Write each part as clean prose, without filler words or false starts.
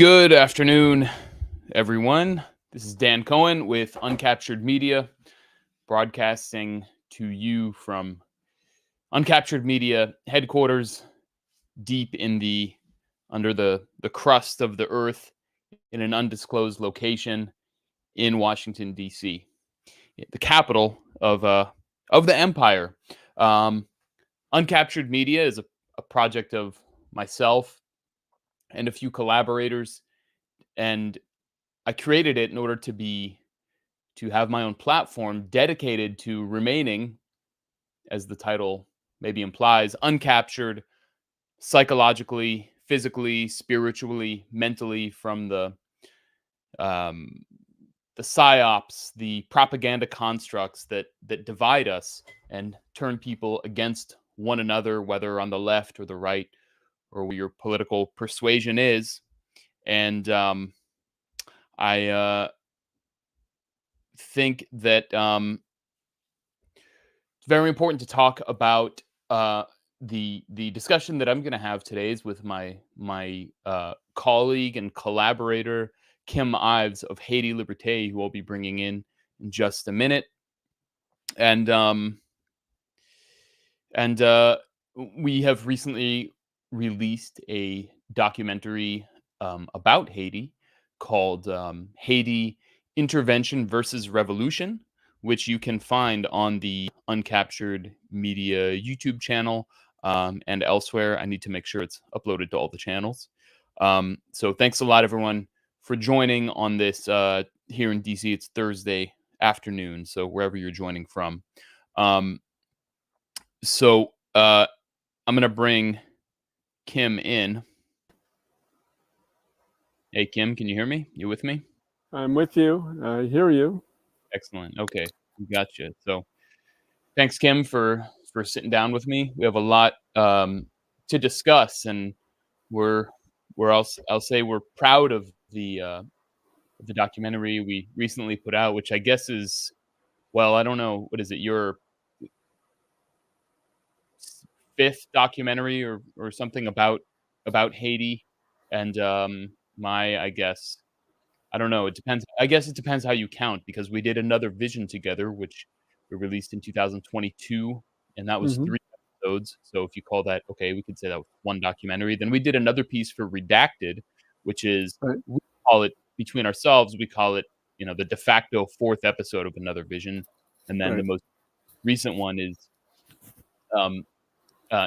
Good afternoon, everyone. This is Dan Cohen with Uncaptured Media, broadcasting to you from Uncaptured Media headquarters, deep in the under the crust of the earth, in an undisclosed location in Washington D.C., the capital of the empire. Um, Uncaptured Media is a project of myself and a few collaborators, and I created it in order to have my own platform dedicated to remaining, as the title maybe implies, uncaptured psychologically, physically, spiritually, mentally from um, the psyops, the propaganda constructs that divide us and turn people against one another, whether on the left or the right, or what your political persuasion is. And I think that it's very important to talk about the discussion that I'm going to have today is with my colleague and collaborator Kim Ives of Haiti Liberté, who I'll be bringing in just a minute, and and we have recently released a documentary about Haiti called Haiti Intervention versus Revolution, which you can find on the Uncaptured Media YouTube channel and elsewhere. I need to make sure it's uploaded to all the channels. So thanks a lot, everyone, for joining on this. Here in DC, it's Thursday afternoon, so wherever you're joining from. Um, so I'm gonna bring Kim in. Hey, Kim, can you hear me? You with me? I'm with you. I hear you. Excellent. Okay, gotcha. So thanks, Kim, for sitting down with me. We have a lot to discuss, and we're I'll say we're proud of the documentary we recently put out, which I guess is, well, I don't know, what is it, your fifth documentary or something about Haiti, and my, I guess, I don't know. It depends. I guess it depends how you count, because we did another Vision together, which we released in 2022, and that was Hmm. 3 episodes. So if you call that, okay, we could say that was one documentary. Then we did another piece for Redacted, which is, Right. we call it, between ourselves, we call it, the de facto fourth episode of Another Vision, and then the Right. most recent one is um,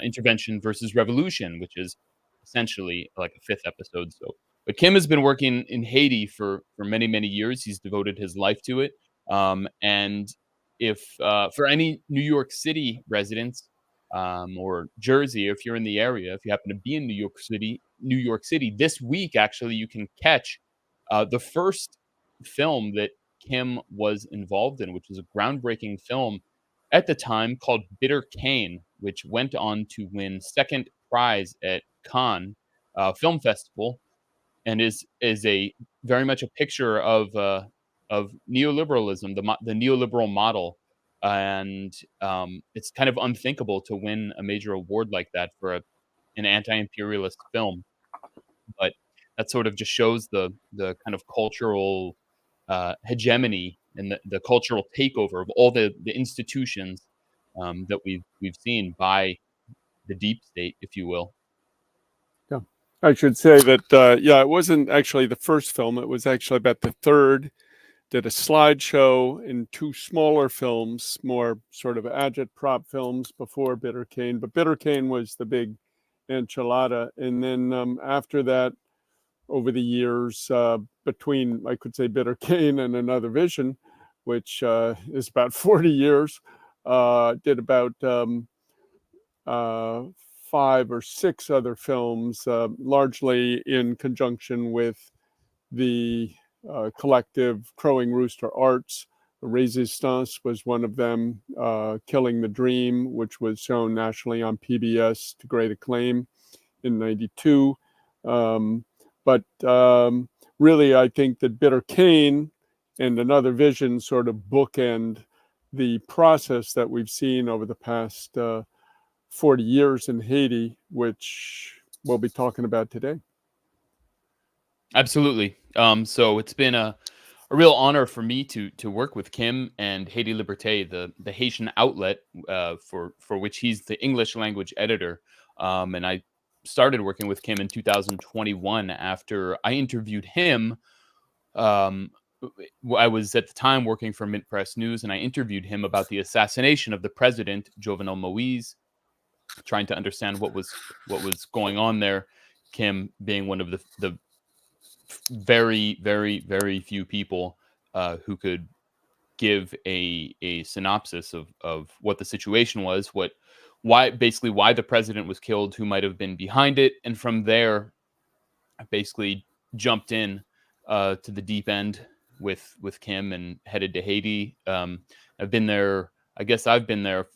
Intervention versus Revolution, which is essentially like a fifth episode. So, but Kim has been working in Haiti for many many years. He's devoted his life to it. And if for any New York City residents or Jersey, if you're in the area, if you happen to be in New York City this week, actually, you can catch the first film that Kim was involved in, which was a groundbreaking film at the time called Bitter Cane, which went on to win second prize at Cannes Film Festival, and is a very much a picture of neoliberalism, the neoliberal model, and it's kind of unthinkable to win a major award like that for an anti-imperialist film, but that sort of just shows the kind of cultural hegemony and the cultural takeover of all the institutions that we've seen by the deep state, if you will. Yeah. I should say that, yeah, it wasn't actually the first film. It was actually about the third. Did a slideshow in two smaller films, more sort of agitprop films before Bitter Cane. But Bitter Cane was the big enchilada. And then after that, over the years, between, I could say, Bitter Cane and Another Vision, which is about 40 years, did about uh, 5 or 6 other films, largely in conjunction with the collective Crowing Rooster Arts. Resistance was one of them, Killing the Dream, which was shown nationally on PBS to great acclaim in 92. But really, I think that Bitter Cane and Another Vision sort of bookend the process that we've seen over the past 40 years in Haiti, which we'll be talking about today. Absolutely. So it's been a real honor for me to work with Kim and Haiti Liberté, the Haitian outlet for which he's the English language editor. And I started working with Kim in 2021 after I interviewed him. Um, I was at the time working for Mint Press News, and I interviewed him about the assassination of the president, Jovenel Moise, trying to understand what was going on there. Kim being one of the very, very, very few people who could give a synopsis of what the situation was, why the president was killed, who might have been behind it, and from there, I basically jumped in to the deep end with Kim and headed to Haiti. I've been there. I guess I've been there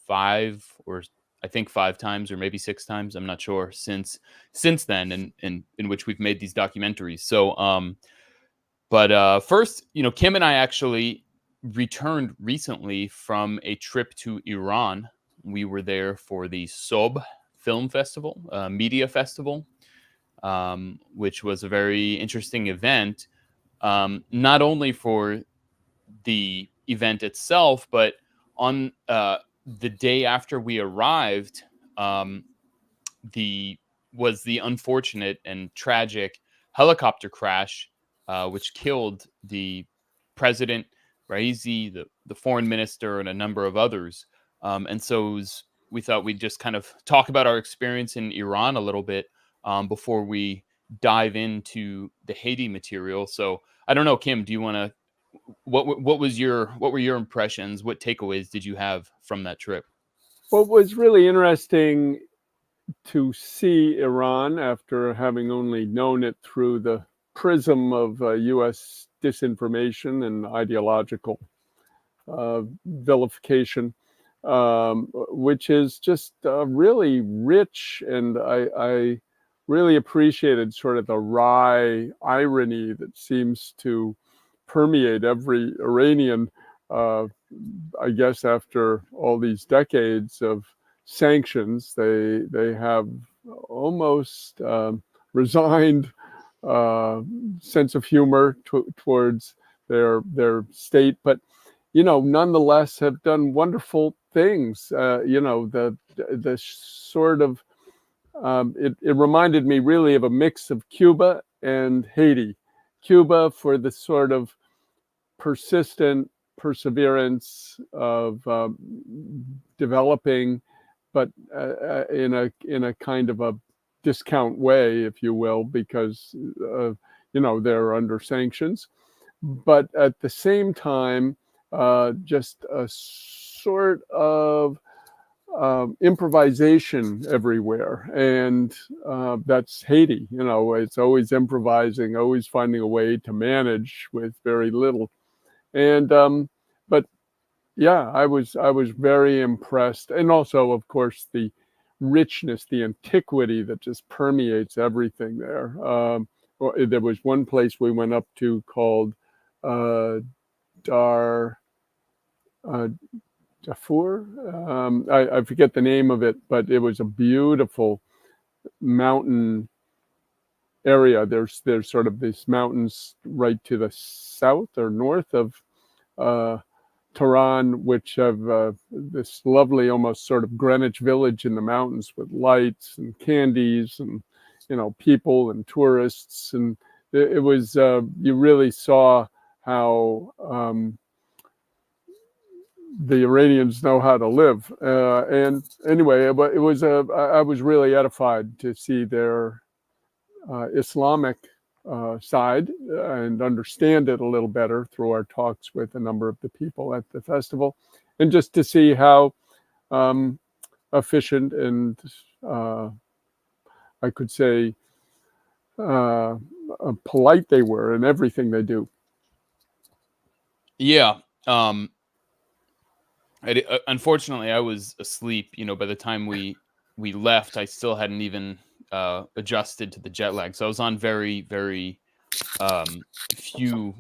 five or I think five times or maybe six times. I'm not sure since then, and in which we've made these documentaries. So, but first, Kim and I actually returned recently from a trip to Iran. We were there for the Sob Film Festival, Media Festival, which was a very interesting event, not only for the event itself, but on the day after we arrived, um, the was the unfortunate and tragic helicopter crash, which killed the president, Raisi, the foreign minister, and a number of others. And so we thought we'd just kind of talk about our experience in Iran a little bit before we dive into the Haiti material. So I don't know, Kim, do you want to? What were your impressions? What takeaways did you have from that trip? What was really interesting to see Iran, after having only known it through the prism of U.S. disinformation and ideological vilification, which is just really rich, and I really appreciated sort of the wry irony that seems to permeate every Iranian, I guess, after all these decades of sanctions. They have almost resigned sense of humor towards their state, but nonetheless have done wonderful things. The sort of it reminded me really of a mix of Cuba and Haiti. Cuba for the sort of persistent perseverance of developing, but in a kind of a discount way, if you will, because they're under sanctions, but at the same time, just a sort of improvisation everywhere, and that's Haiti. It's always improvising, always finding a way to manage with very little. And but yeah, I was very impressed, and also, of course, the richness, the antiquity that just permeates everything there. There was one place we went up to called Dar. Darfur. I forget the name of it, but it was a beautiful mountain area. There's sort of these mountains right to the south or north of Tehran, which have this lovely, almost sort of Greenwich Village in the mountains with lights and candies and people and tourists, and it was you really saw how the Iranians know how to live. And anyway, but it was I was really edified to see their Islamic side and understand it a little better through our talks with a number of the people at the festival, and just to see how efficient and I could say polite they were in everything they do. Yeah. Unfortunately, I was asleep. By the time we left, I still hadn't even adjusted to the jet lag. So I was on very, very few.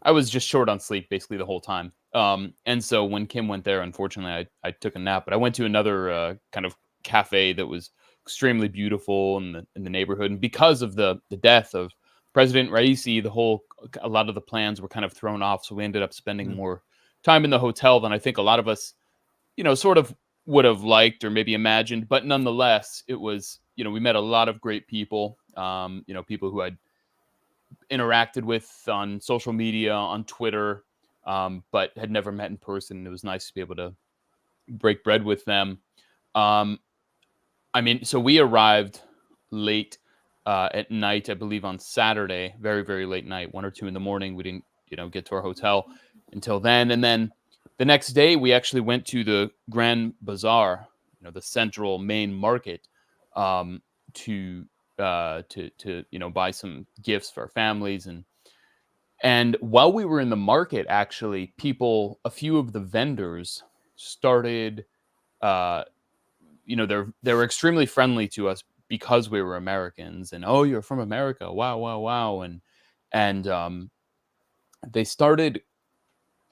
I was just short on sleep basically the whole time. And so when Kim went there, unfortunately, I took a nap. But I went to another kind of cafe that was extremely beautiful in the neighborhood. And because of the death of President Raisi, a lot of the plans were kind of thrown off. So we ended up spending more time in the hotel than I think a lot of us, sort of would have liked or maybe imagined. But nonetheless, it was, we met a lot of great people, people who I'd interacted with on social media, on Twitter, but had never met in person. It was nice to be able to break bread with them. So we arrived late at night, I believe on Saturday, very, very late night, 1 or 2 in the morning. We didn't, get to our hotel until then. And then the next day we actually went to the Grand Bazaar, the central main market, to buy some gifts for our families. And while we were in the market, actually, a few of the vendors started, they were extremely friendly to us because we were Americans, and, oh, you're from America. Wow, wow, wow. And they started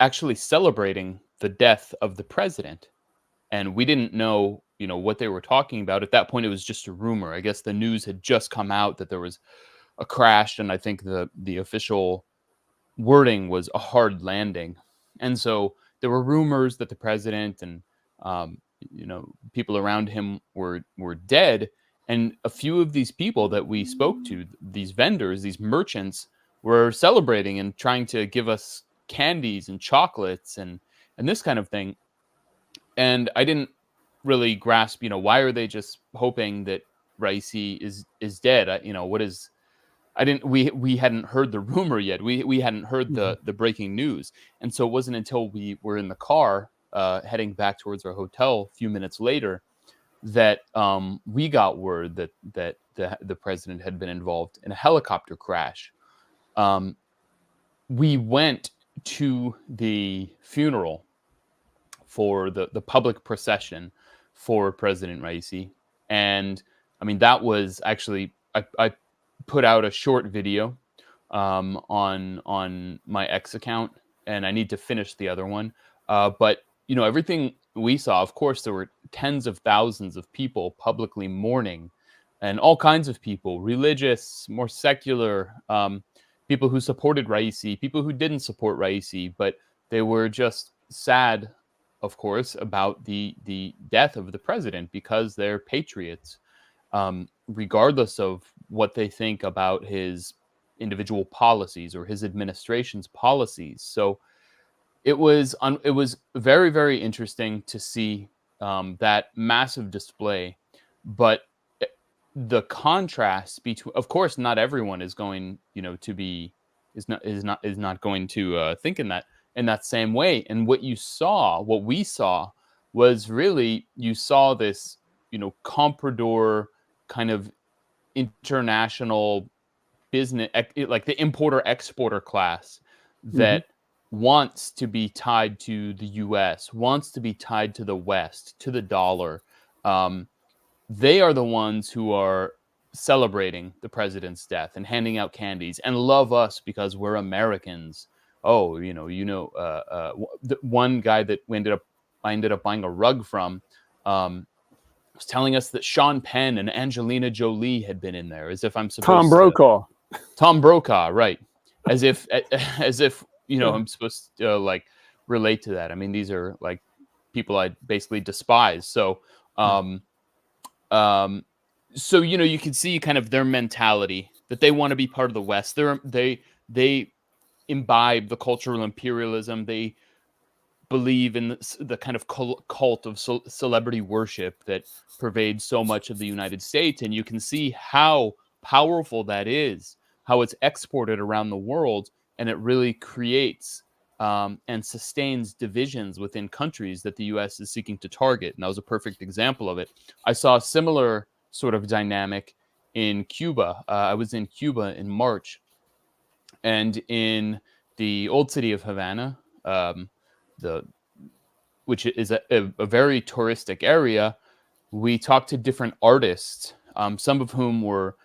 actually celebrating the death of the president. And we didn't know, what they were talking about. At that point, it was just a rumor. I guess the news had just come out that there was a crash, and I think the official wording was a hard landing. And so there were rumors that the president and people around him were dead. And a few of these people that we spoke to, these vendors, these merchants, were celebrating and trying to give us candies and chocolates and this kind of thing. And I didn't really grasp, why are they just hoping that Raisi is dead? We hadn't heard the rumor yet. We hadn't heard the breaking news. And so it wasn't until we were in the car heading back towards our hotel a few minutes later that we got word that the president had been involved in a helicopter crash. We went to the funeral for the public procession for President Raisi. And that was actually, I put out a short video on my X account, and I need to finish the other one. But everything we saw, of course, there were tens of thousands of people publicly mourning, and all kinds of people, religious, more secular, people who supported Raisi, people who didn't support Raisi, but they were just sad, of course, about the death of the president because they're patriots, regardless of what they think about his individual policies or his administration's policies. So it was very, very interesting to see that massive display, but the contrast between, of course, not everyone is going, to be is not going to think in that same way. And what we saw was really, you saw this, comprador kind of international business, like the importer exporter class that wants to be tied to the US, wants to be tied to the West, to the dollar. They are the ones who are celebrating the president's death and handing out candies and love us because we're Americans. Oh, the one guy that I ended up buying a rug from, was telling us that Sean Penn and Angelina Jolie had been in there, as if I'm supposed Tom Brokaw. Tom Brokaw, right? As if I'm supposed to relate to that. These are like people I basically despise. So, so you can see kind of their mentality that they want to be part of the West. They imbibe the cultural imperialism. They believe in the kind of cult of celebrity worship that pervades so much of the United States. And you can see how powerful that is, how it's exported around the world, and it really creates and sustains divisions within countries that the U.S. is seeking to target. And that was a perfect example of it. I saw a similar sort of dynamic in Cuba. I was in Cuba in March, and in the old city of Havana, which is a very touristic area, we talked to different artists, some of whom were,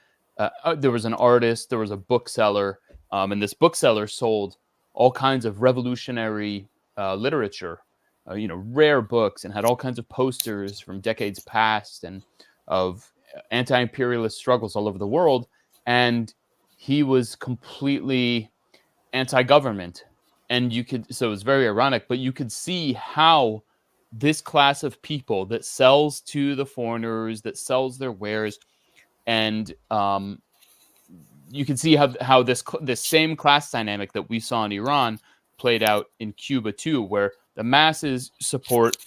there was an artist, there was a bookseller, and this bookseller sold all kinds of revolutionary literature, rare books, and had all kinds of posters from decades past and of anti-imperialist struggles all over the world, and he was completely anti-government. And so it was very ironic, but you could see how this class of people that sells to the foreigners, that sells their wares, and you can see how this same class dynamic that we saw in Iran played out in Cuba too, where the masses support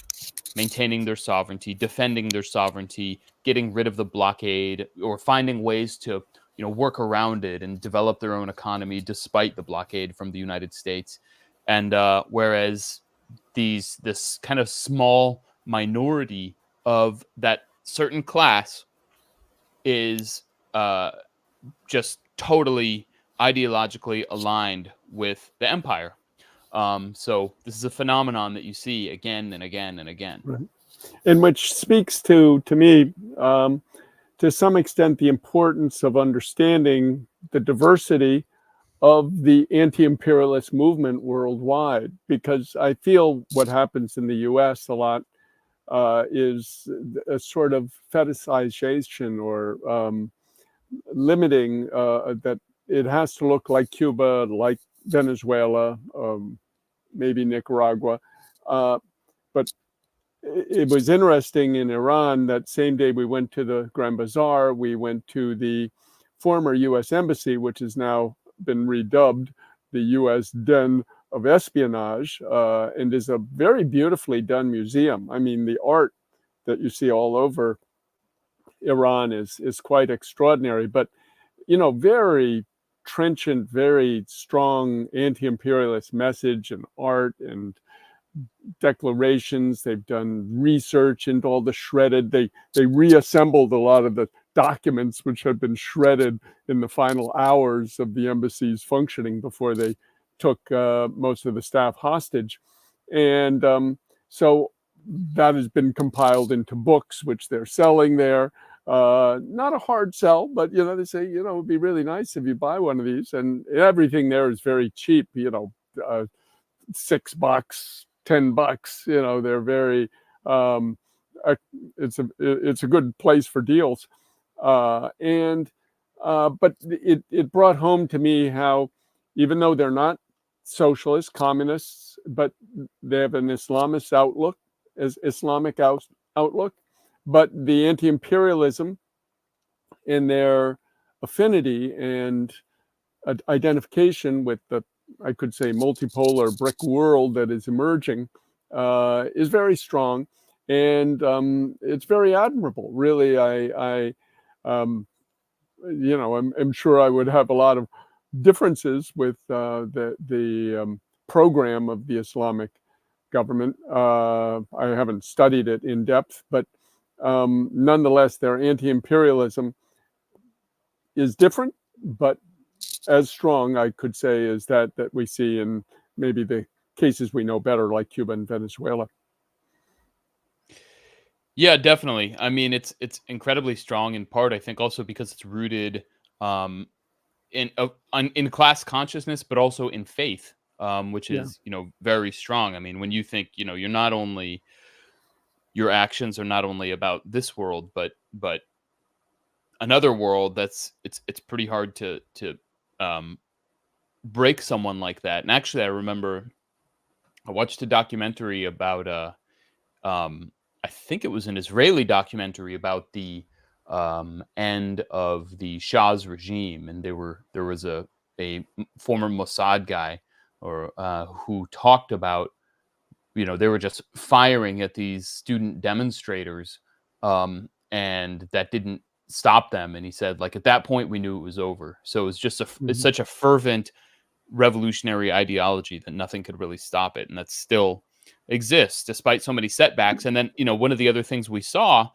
maintaining their sovereignty, defending their sovereignty, getting rid of the blockade, or finding ways to work around it and develop their own economy despite the blockade from the United States. And whereas this kind of small minority of that certain class is just totally ideologically aligned with the empire. So this is a phenomenon that you see again and again and again. Right. And which speaks to me, to some extent, the importance of understanding the diversity of the anti-imperialist movement worldwide, because I feel what happens in the US a lot is a sort of fetishization or limiting that it has to look like Cuba, like Venezuela, maybe Nicaragua. But it was interesting in Iran that same day we went to the Grand Bazaar, we went to the former US Embassy, which has now been redubbed the US Den of Espionage, and is a very beautifully done museum. I mean, the art that you see all over Iran is quite extraordinary, but very trenchant, very strong anti-imperialist message and art and declarations. They've done research into all the shredded. They reassembled a lot of the documents which had been shredded in the final hours of the embassy's functioning before they took most of the staff hostage. And so that has been compiled into books, which they're selling there. Not a hard sell, but they say it'd be really nice if you buy one of these, and everything there is very cheap. $6, $10. They're very. It's a good place for deals, but it brought home to me how, even though they're not socialists, communists, but they have an Islamic outlook, but the anti-imperialism in their affinity and identification with the, I could say, multipolar brick world that is emerging is very strong, and it's very admirable. Really, I'm sure I would have a lot of differences with the program of the Islamic government. I haven't studied it in depth, but nonetheless, their anti-imperialism is different, but as strong, I could say, as that we see in maybe the cases we know better, like Cuba and Venezuela. Yeah, definitely. I mean, it's incredibly strong, in part, I think, also because it's rooted in class consciousness, but also in faith, which is very strong. I mean, when you think you're not only, your actions are not only about this world, but another world, it's pretty hard to break someone like that. And actually, I remember I watched a documentary about I think it was an Israeli documentary about the end of the Shah's regime, and there was a former Mossad guy or who talked about they were just firing at these student demonstrators, and that didn't stop them. And he said, like, at that point we knew it was over. So it was just it's such a fervent revolutionary ideology that nothing could really stop it, and that still exists despite so many setbacks. And then one of the other things we saw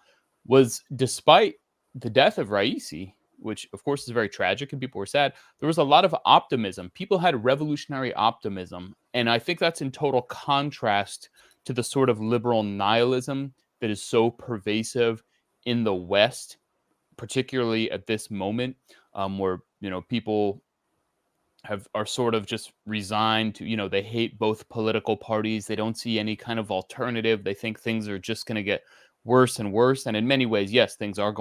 was, despite the death of Raisi, which of course is very tragic and people were sad, there was a lot of optimism. People had revolutionary optimism, and I think that's in total contrast to the sort of liberal nihilism that is so pervasive in the West, particularly at this moment, where people are sort of just resigned to, they hate both political parties. They don't see any kind of alternative. They think things are just going to get worse and worse. And in many ways, yes, things are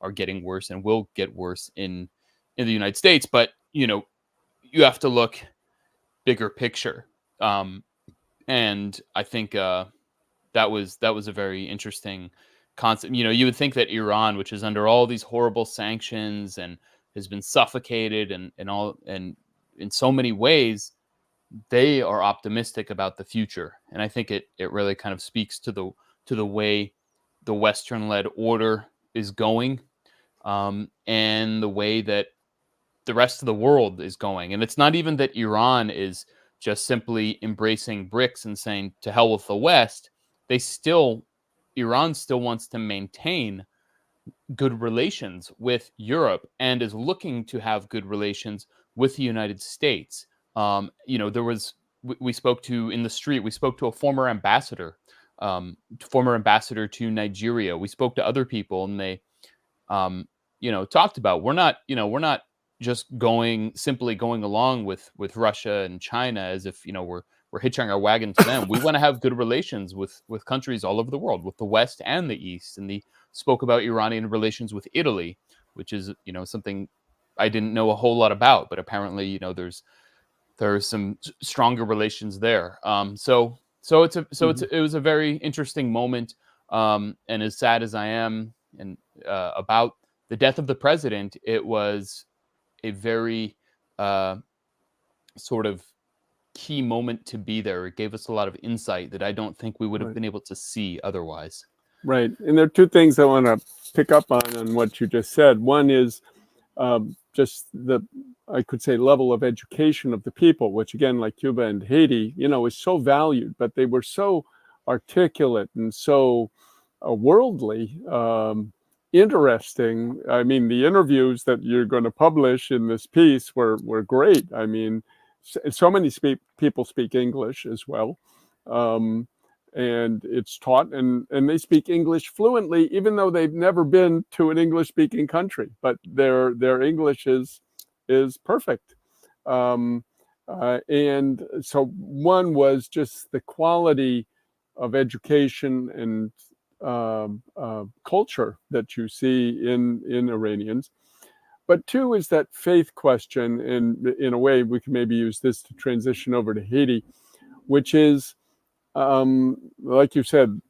are getting worse and will get worse in the United States. But you have to look bigger picture, and I think that was a very interesting concept. You would think that Iran, which is under all these horrible sanctions and has been suffocated and in so many ways, they are optimistic about the future. And I think it really kind of speaks to the way the Western-led order is going, and the way that the rest of the world is going. And it's not even that Iran is just simply embracing BRICS and saying to hell with the West. Iran still wants to maintain good relations with Europe and is looking to have good relations with the United States. We spoke to in the street. We spoke to a former ambassador to Nigeria. We spoke to other people, and they, talked about we're not just simply going along with Russia and China as if we're hitching our wagon to them. We want to have good relations with countries all over the world, with the West and the East. And they spoke about Iranian relations with Italy, which is something I didn't know a whole lot about, but apparently there's some stronger relations there. So it was a very interesting moment. And as sad as I am and about the death of the president, it was a very sort of key moment to be there. It gave us a lot of insight that I don't think we would have been able to see otherwise. Right. And there are two things I want to pick up on what you just said. One is just I could say, level of education of the people, which again, like Cuba and Haiti, is so valued, but they were so articulate and so worldly, interesting. I mean, the interviews that you're going to publish in this piece were great. I mean, so many people speak English as well. And it's taught, and they speak English fluently, even though they've never been to an English-speaking country. But their English is perfect. And so one was just the quality of education and culture that you see in Iranians. But two is that faith question, and in a way we can maybe use this to transition over to Haiti, which is, like you said,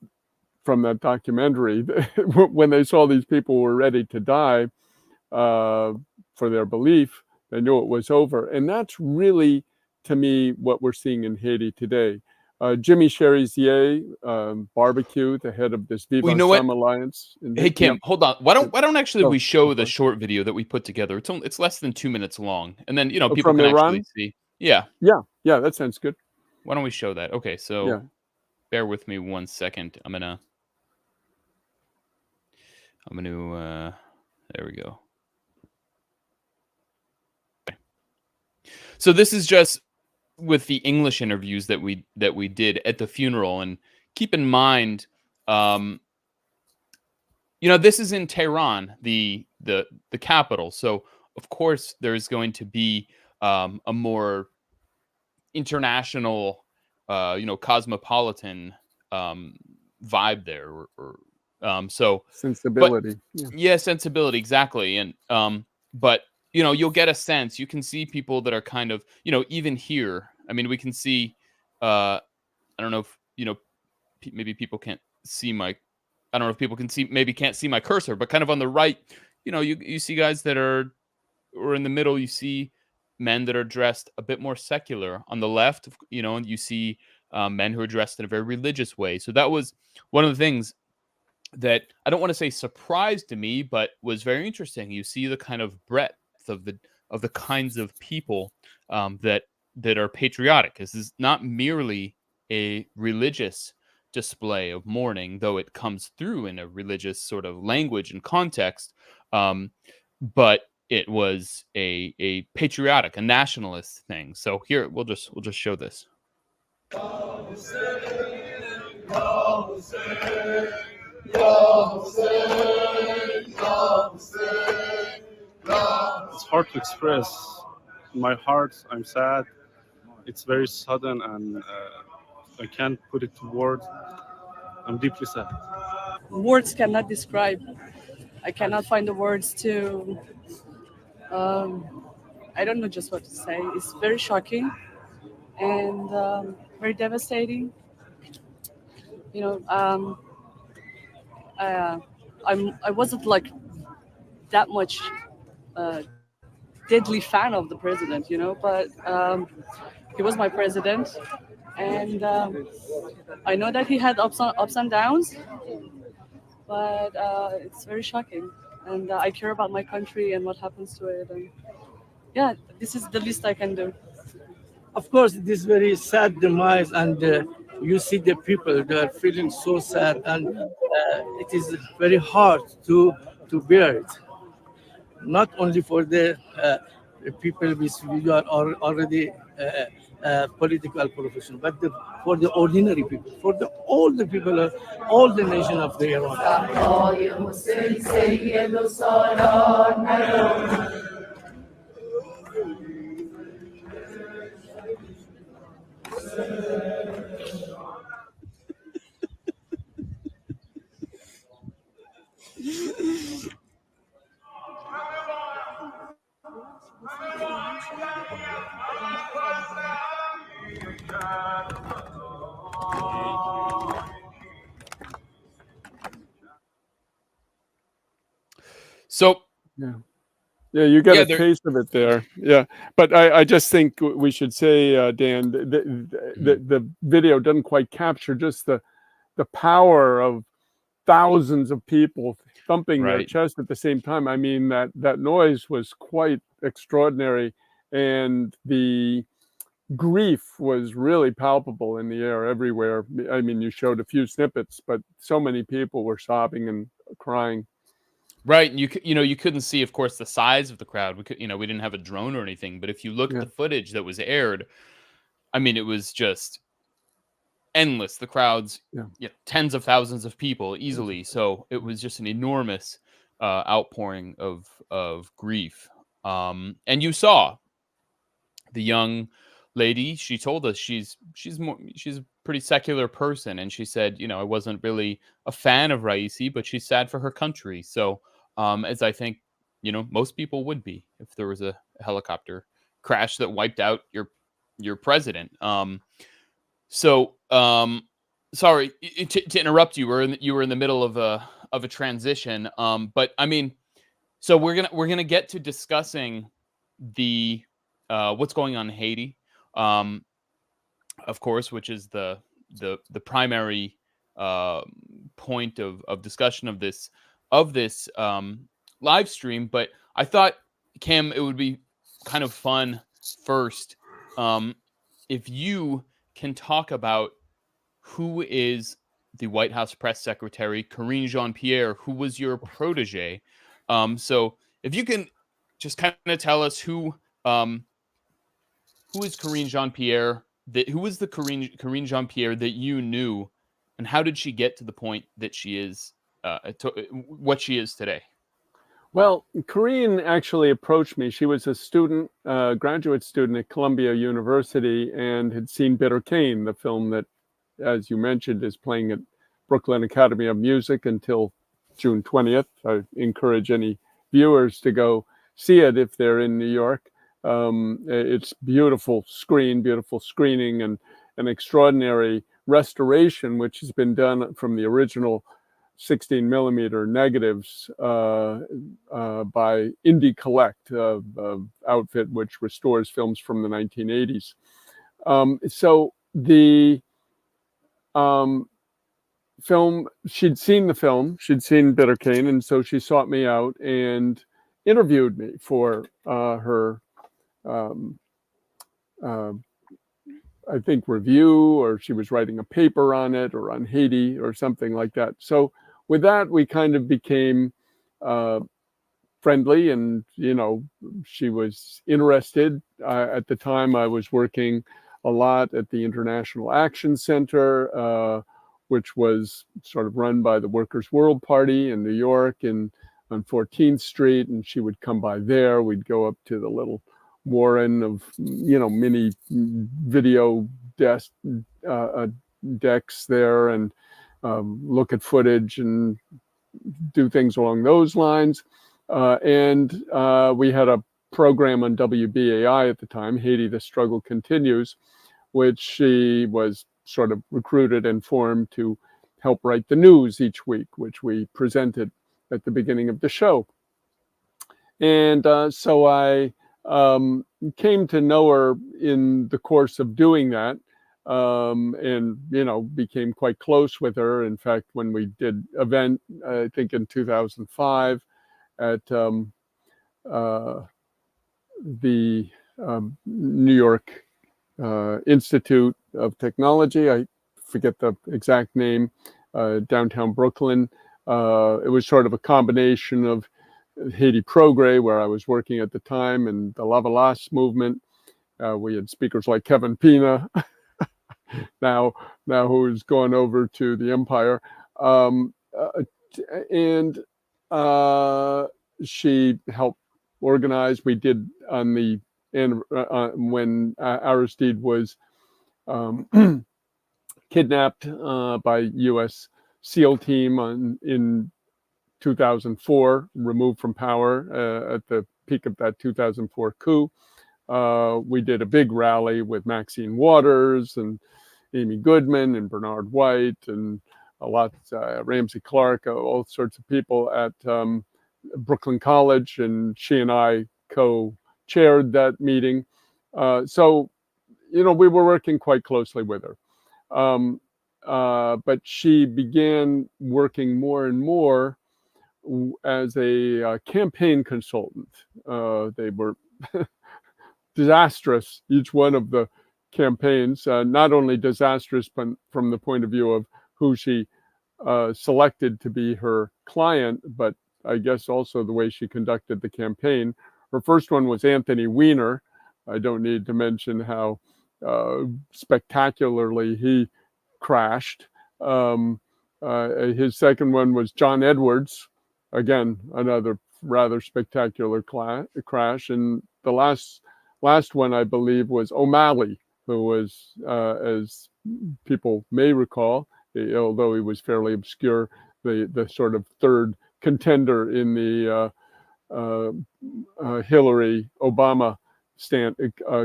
from that documentary, when they saw these people were ready to die for their belief, they knew it was over. And that's really, to me, what we're seeing in Haiti today. Jimmy Cherizier, Barbecue, the head of this Vive Ensemble Alliance. Hey, Kim, hold on. Why don't actually we show the short video that we put together? It's less than 2 minutes long. And then, people from can Iran? actually see. Yeah. Yeah, that sounds good. Why don't we show that? Okay, so bear with me 1 second. I'm gonna there we go. Okay. So this is just with the English interviews that we did at the funeral. And keep in mind, this is in Tehran, the capital. So of course there's going to be a more international, cosmopolitan vibe there, or so sensibility. Yeah, sensibility, exactly. And but you'll get a sense. You can see people that are kind of, even here. I mean, we can see. I don't know if maybe people can't see my. I don't know if people can see. Maybe can't see my cursor, but kind of on the right, you see guys that are, or in the middle, you see men that are dressed a bit more secular. On the left, and you see men who are dressed in a very religious way. So that was one of the things that I don't want to say surprised to me, but was very interesting. You see the kind of breadth of the kinds of people that are patriotic. This is not merely a religious display of mourning, though it comes through in a religious sort of language and context. But it was a patriotic, a nationalist thing. So here we'll just show this. It's hard to express. In my heart, I'm sad. It's very sudden, and I can't put it to words. I'm deeply sad. Words cannot describe I cannot find the words to. I don't know just what to say. It's very shocking and very devastating. You know, uh, I wasn't like that much uh, deadly fan of the president, but he was my president, and I know that he had ups and downs, but it's very shocking, and I care about my country and what happens to it, and yeah, this is the least I can do. Of course, it is very sad demise, and you see the people they are feeling so sad, and it is very hard to bear it. Not only for the people with who are already political profession, but for the ordinary people, for all the people, all the nation of the Iran. So Yeah. Yeah, you get Yeah, a there- taste of it there. Yeah, but I just think we should say, Dan, the video doesn't quite capture just the power of thousands of people thumping their Right. chest at the same time. I mean, that noise was quite extraordinary, and the grief was really palpable in the air everywhere. I mean, you showed a few snippets, but so many people were sobbing and crying. Right, and you couldn't see, of course, the size of the crowd. We didn't have a drone or anything, but if you look Yeah. at the footage that was aired, I mean, it was just endless. The crowds, Yeah. tens of thousands of people easily. So it was just an enormous outpouring of grief. And you saw the young lady. She told us she's a pretty secular person, and she said, I wasn't really a fan of Raisi, but she's sad for her country. So, as I think, most people would be if there was a helicopter crash that wiped out your president. Sorry to interrupt you. You were in the middle of a transition. But I mean, so we're gonna get to discussing the what's going on in Haiti, of course, which is the primary point of discussion of this live stream. But I thought, Kim, it would be kind of fun first if you can talk about who is the White House press secretary, Karine Jean-Pierre, who was your protege. So if you can just kind of tell us who is Karine Jean-Pierre, who was the Karine Jean-Pierre that you knew, and how did she get to the point that she is, what she is today? Well, Karine actually approached me. She was a student, graduate student at Columbia University, and had seen Bitter Cane, the film that, as you mentioned, is playing at Brooklyn Academy of Music until June 20th. I encourage any viewers to go see it if they're in New York. It's beautiful screening, and an extraordinary restoration, which has been done from the original 16 millimeter negatives by Indie Collect, outfit which restores films from the 1980s. So the film, she'd seen the film, she'd seen Bitter Cane, and so she sought me out and interviewed me for her I think review, or she was writing a paper on it, or on Haiti or something like that. So with that, we kind of became friendly, and she was interested. At the time, I was working a lot at the International Action Center, which was sort of run by the Workers' World Party in New York, and on 14th Street, and she would come by there. We'd go up to the little Warren of mini video decks there, and look at footage and do things along those lines. And we had a program on WBAI at the time, Haiti, The Struggle Continues, which she was sort of recruited and formed to help write the news each week, which we presented at the beginning of the show. And so I came to know her in the course of doing that, and, you know, became quite close with her. In fact, when we did event, I think in 2005 at the New York Institute of Technology, I forget the exact name, downtown Brooklyn. It was sort of a combination of Haiti Progrès, where I was working at the time, and the Lavalas movement. We had speakers like Kevin Pina, now who's gone over to the Empire, and she helped organize. We did on the when Aristide was kidnapped by U.S. SEAL team in 2004, removed from power at the peak of that 2004 coup. We did a big rally with Maxine Waters and Amy Goodman and Bernard White and a lot, Ramsey Clark, all sorts of people at Brooklyn College, and she and I co-chaired that meeting. So, you know, we were working quite closely with her. But she began working more and more as a campaign consultant. They were disastrous, each one of the campaigns, not only disastrous, but from the point of view of who she selected to be her client, but I guess also the way she conducted the campaign. Her first one was Anthony Weiner. I don't need to mention how spectacularly he crashed. His second one was John Edwards. Again, another rather spectacular crash. And the last one, I believe, was O'Malley, who was, as people may recall, although he was fairly obscure, the sort of third contender in the Hillary Obama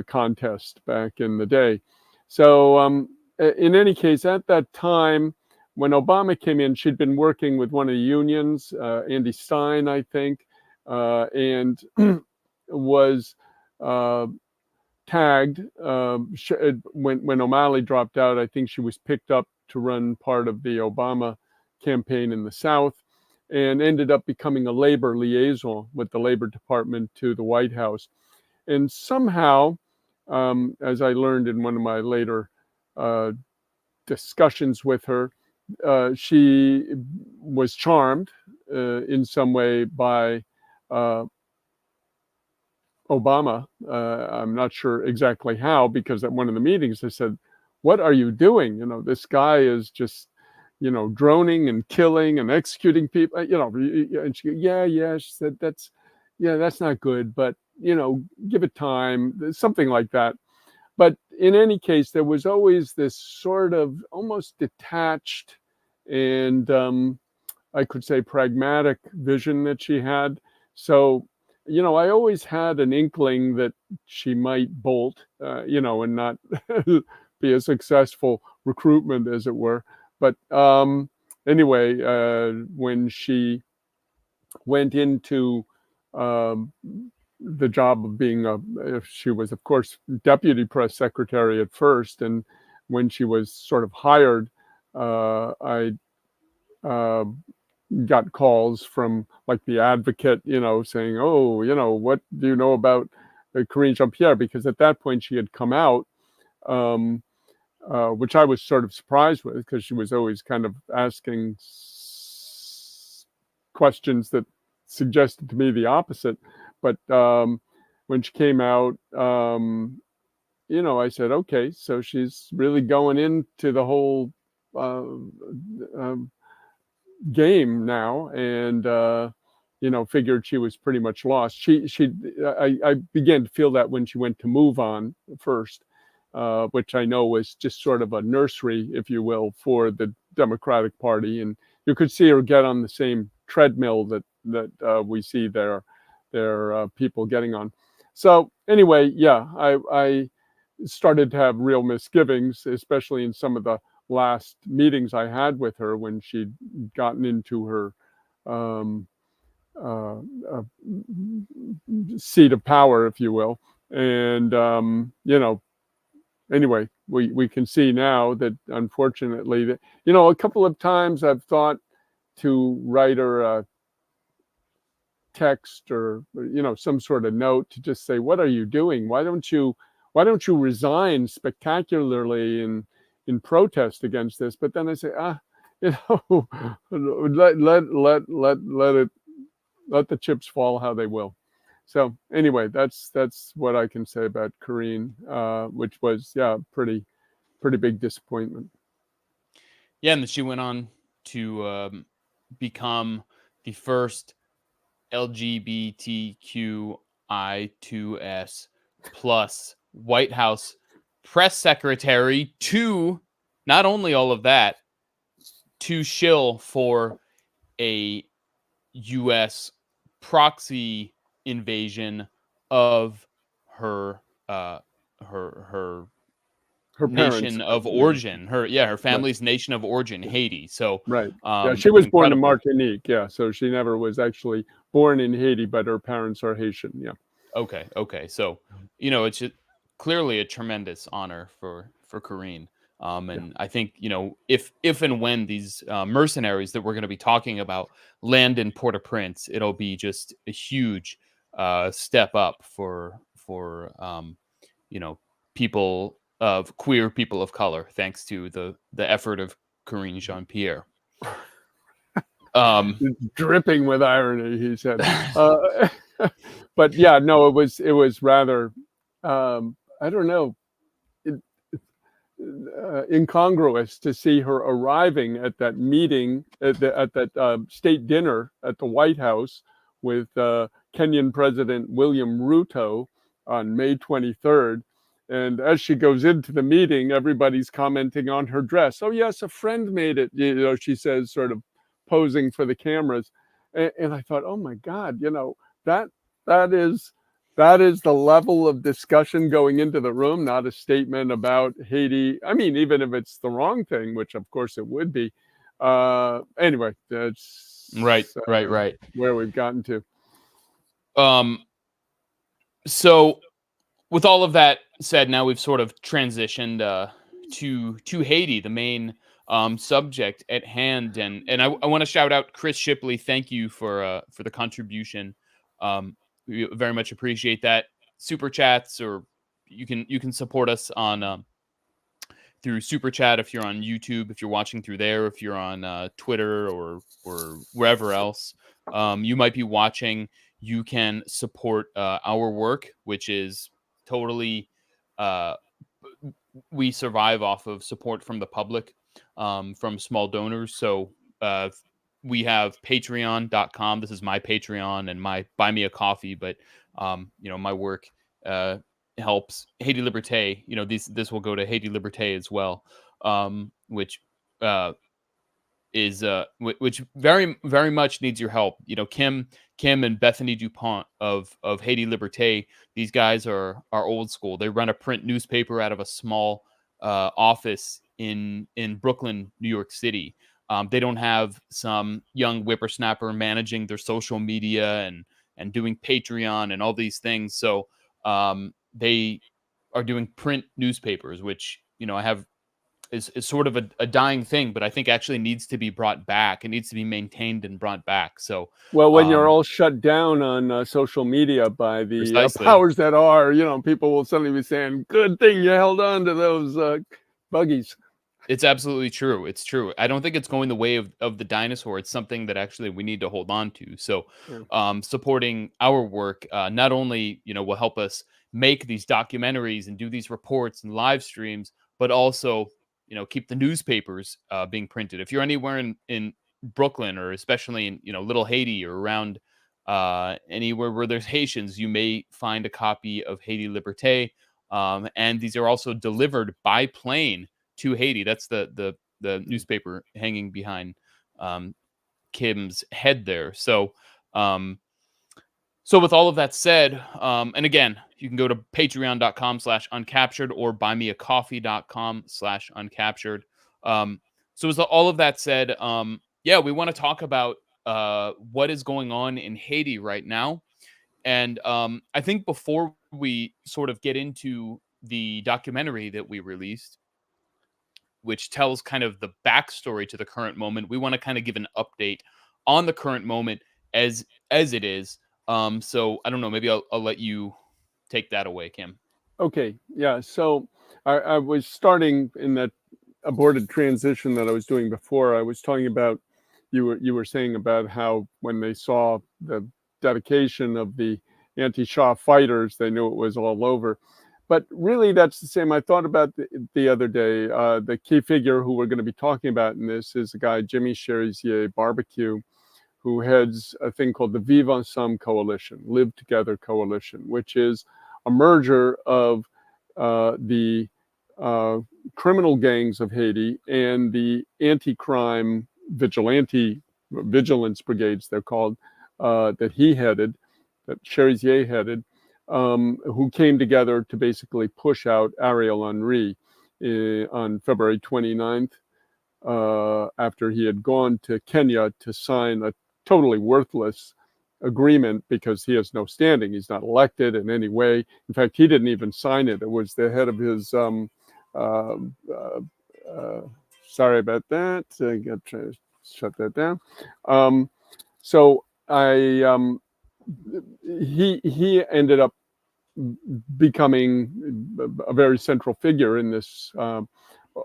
contest back in the day. So in any case, at that time, when Obama came in, she'd been working with one of the unions, Andy Stein, I think, and was tagged. When O'Malley dropped out, I think she was picked up to run part of the Obama campaign in the South, and ended up becoming a labor liaison with the Labor Department to the White House. And somehow, as I learned in one of my later discussions with her, she was charmed in some way by Obama. I'm not sure exactly how, because at one of the meetings I said, "What are you doing? You know, this guy is just, you know, droning and killing and executing people." You know, and she, yeah. She said, that's not good, but, you know, give it time, something like that. But in any case, there was always this sort of almost detached and I could say pragmatic vision that she had. So, you know, I always had an inkling that she might bolt, you know, and not be a successful recruitment, as it were. But anyway, when she went into the job of being she was, of course, deputy press secretary at first, and when she was sort of hired, I got calls from like the Advocate, you know, saying, "Oh, you know, what do you know about Karine Jean-Pierre?" Because at that point she had come out, which I was sort of surprised with, because she was always kind of asking questions that suggested to me the opposite. But when she came out, you know, I said, okay, so she's really going into the whole game now, and you know, figured she was pretty much lost. I began to feel that when she went to MoveOn first, which I know was just sort of a nursery, if you will, for the Democratic Party, and you could see her get on the same treadmill that we see their people getting on. So anyway, yeah, I started to have real misgivings, especially in some of the last meetings I had with her when she'd gotten into her seat of power, if you will. And, anyway, we can see now that unfortunately, that, a couple of times I've thought to write her a text or, some sort of note to just say, what are you doing? Why don't you resign spectacularly in protest against this? But then I say, let the chips fall how they will. So anyway, that's what I can say about Karine, which was pretty big disappointment. Yeah, and she went on to become the first LGBTQI2S plus White House press secretary to, not only all of that, to shill for a U.S. proxy invasion of her nation of origin, her family's nation of origin, Haiti. So right, she was born in Martinique, so she never was actually born in Haiti, but her parents are Haitian. Okay. So it's clearly a tremendous honor for Karine. And I think, if and when these mercenaries that we're going to be talking about land in Port-au-Prince, it'll be just a huge step up for queer people of color, thanks to the effort of Karine Jean-Pierre. Dripping with irony, he said. But it was rather, I don't know, incongruous to see her arriving at that meeting at that state dinner at the White House with Kenyan President William Ruto on May 23rd. And as she goes into the meeting, everybody's commenting on her dress. Oh yes, a friend made it, she says, sort of posing for the cameras. And I thought, oh my God, that is the level of discussion going into the room, not a statement about Haiti. I mean, even if it's the wrong thing, which of course it would be. Anyway, that's right. Where we've gotten to. So with all of that said, now we've sort of transitioned to Haiti, the main subject at hand, and I want to shout out Chris Shipley. Thank you for the contribution. We very much appreciate that. Super chats, or you can support us on through Super Chat if you're on YouTube, if you're watching through there, if you're on Twitter or wherever else you might be watching. You can support our work, which is totally we survive off of support from the public, from small donors. So we have patreon.com. This is my Patreon and my Buy Me a Coffee, but my work helps Haiti Liberté. This will go to Haiti Liberté as well, which very, very much needs your help. Kim and Bethany Dupont of Haiti Liberté, these guys are old school. They run a print newspaper out of a small office in Brooklyn, New York City. They don't have some young whippersnapper managing their social media and doing Patreon and all these things. So they are doing print newspapers, which I have is sort of a dying thing, but I think actually needs to be brought back. It needs to be maintained and brought back. So, well, when you're all shut down on social media by the powers that are, people will suddenly be saying, "Good thing you held on to those buggies." It's absolutely true. It's true. I don't think it's going the way of the dinosaur. It's something that actually we need to hold on to. So, supporting our work not only will help us make these documentaries and do these reports and live streams, but also keep the newspapers being printed. If you're anywhere in Brooklyn, or especially in Little Haiti, or around anywhere where there's Haitians, you may find a copy of Haiti Liberté, and these are also delivered by plane to Haiti. That's the newspaper hanging behind Kim's head there. So, so with all of that said, and again, you can go to patreon.com/uncaptured or buymeacoffee.com/uncaptured. So with all of that said, yeah, we want to talk about what is going on in Haiti right now. And I think before we sort of get into the documentary that we released, which tells kind of the backstory to the current moment, we want to kind of give an update on the current moment as it is. So I don't know, maybe I'll let you take that away, Kim. Okay, yeah. So I was starting in that aborted transition that I was doing before. I was talking about you were saying about how when they saw the dedication of the anti-Shah fighters, they knew it was all over. But really, that's the same. I thought about the other day. The key figure who we're going to be talking about in this is a guy, Jimmy Cherizier Barbecue, who heads a thing called the Vivre Ensemble Coalition, Live Together Coalition, which is a merger of the criminal gangs of Haiti and the anti-crime vigilance brigades, they're called, that he headed, that Cherizier headed, who came together to basically push out Ariel Henry on February 29th, after he had gone to Kenya to sign a totally worthless agreement because he has no standing. He's not elected in any way. In fact, he didn't even sign it. It was the head of his, sorry about that. I got to shut that down. So he ended up becoming a very central figure in this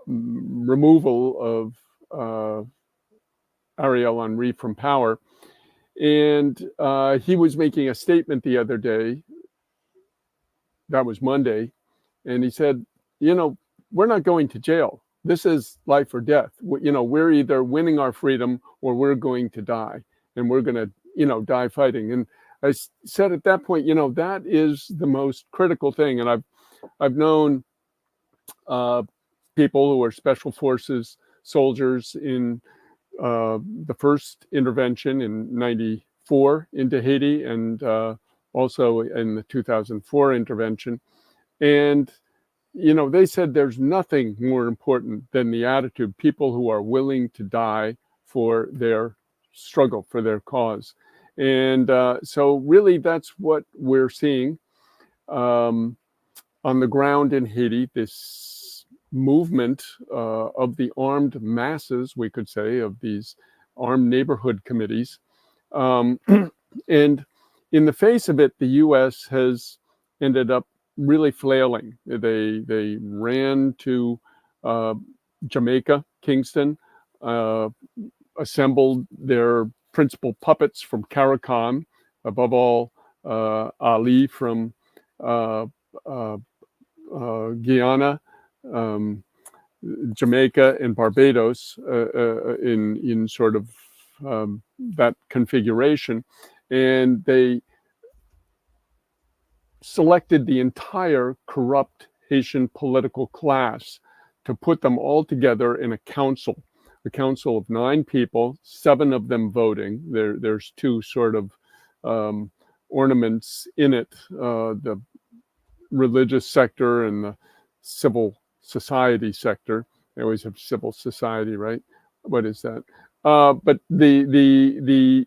removal of Ariel Henry from power. And he was making a statement the other day, that was Monday, and he said, we're not going to jail. This is life or death. We're either winning our freedom or we're going to die, and we're going to, die fighting. And I said at that point, that is the most critical thing. And I've known people who are special forces soldiers in the first intervention in '94 into Haiti, and also in the 2004 intervention. And, they said there's nothing more important than the attitude, people who are willing to die for their struggle, for their cause. And so really that's what we're seeing on the ground in Haiti, this movement of the armed masses, we could say, of these armed neighborhood committees. And in the face of it, the U.S. has ended up really flailing. They ran to Jamaica, Kingston, assembled their principal puppets from CARICOM, above all Ali from Guyana, Jamaica, and Barbados in sort of that configuration. And they selected the entire corrupt Haitian political class to put them all together in a council of 9 people, 7 of them voting. There's 2 sort of ornaments in it, the religious sector and the civil society sector. They always have civil society, right? What is that? But the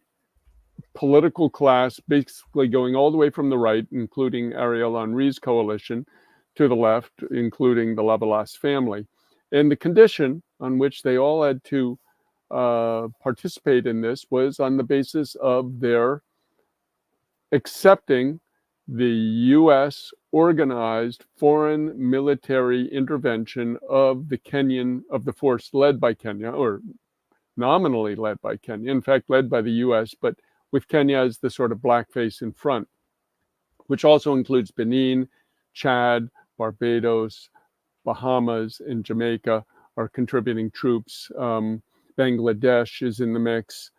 political class, basically going all the way from the right, including Ariel Henry's coalition, to the left, including the Lavalas family. And the condition on which they all had to participate in this was on the basis of their accepting the U.S. organized foreign military intervention of the force led by Kenya, or nominally led by Kenya, in fact, led by the U.S., but with Kenya as the sort of blackface in front, which also includes Benin, Chad, Barbados, Bahamas, and Jamaica are contributing troops. Bangladesh is in the mix.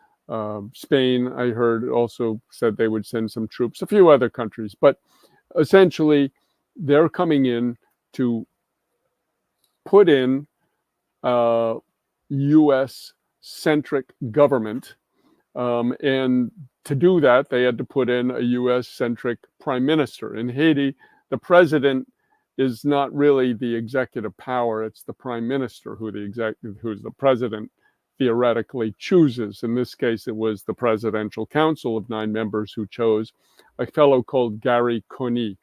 Spain, I heard, also said they would send some troops, a few other countries. But essentially, they're coming in to put in a U.S.-centric government And to do that, they had to put in a U.S.-centric prime minister. In Haiti, the president is not really the executive power; it's the prime minister who's the president theoretically chooses. In this case, it was the Presidential Council of 9 members who chose a fellow called Gary Coney,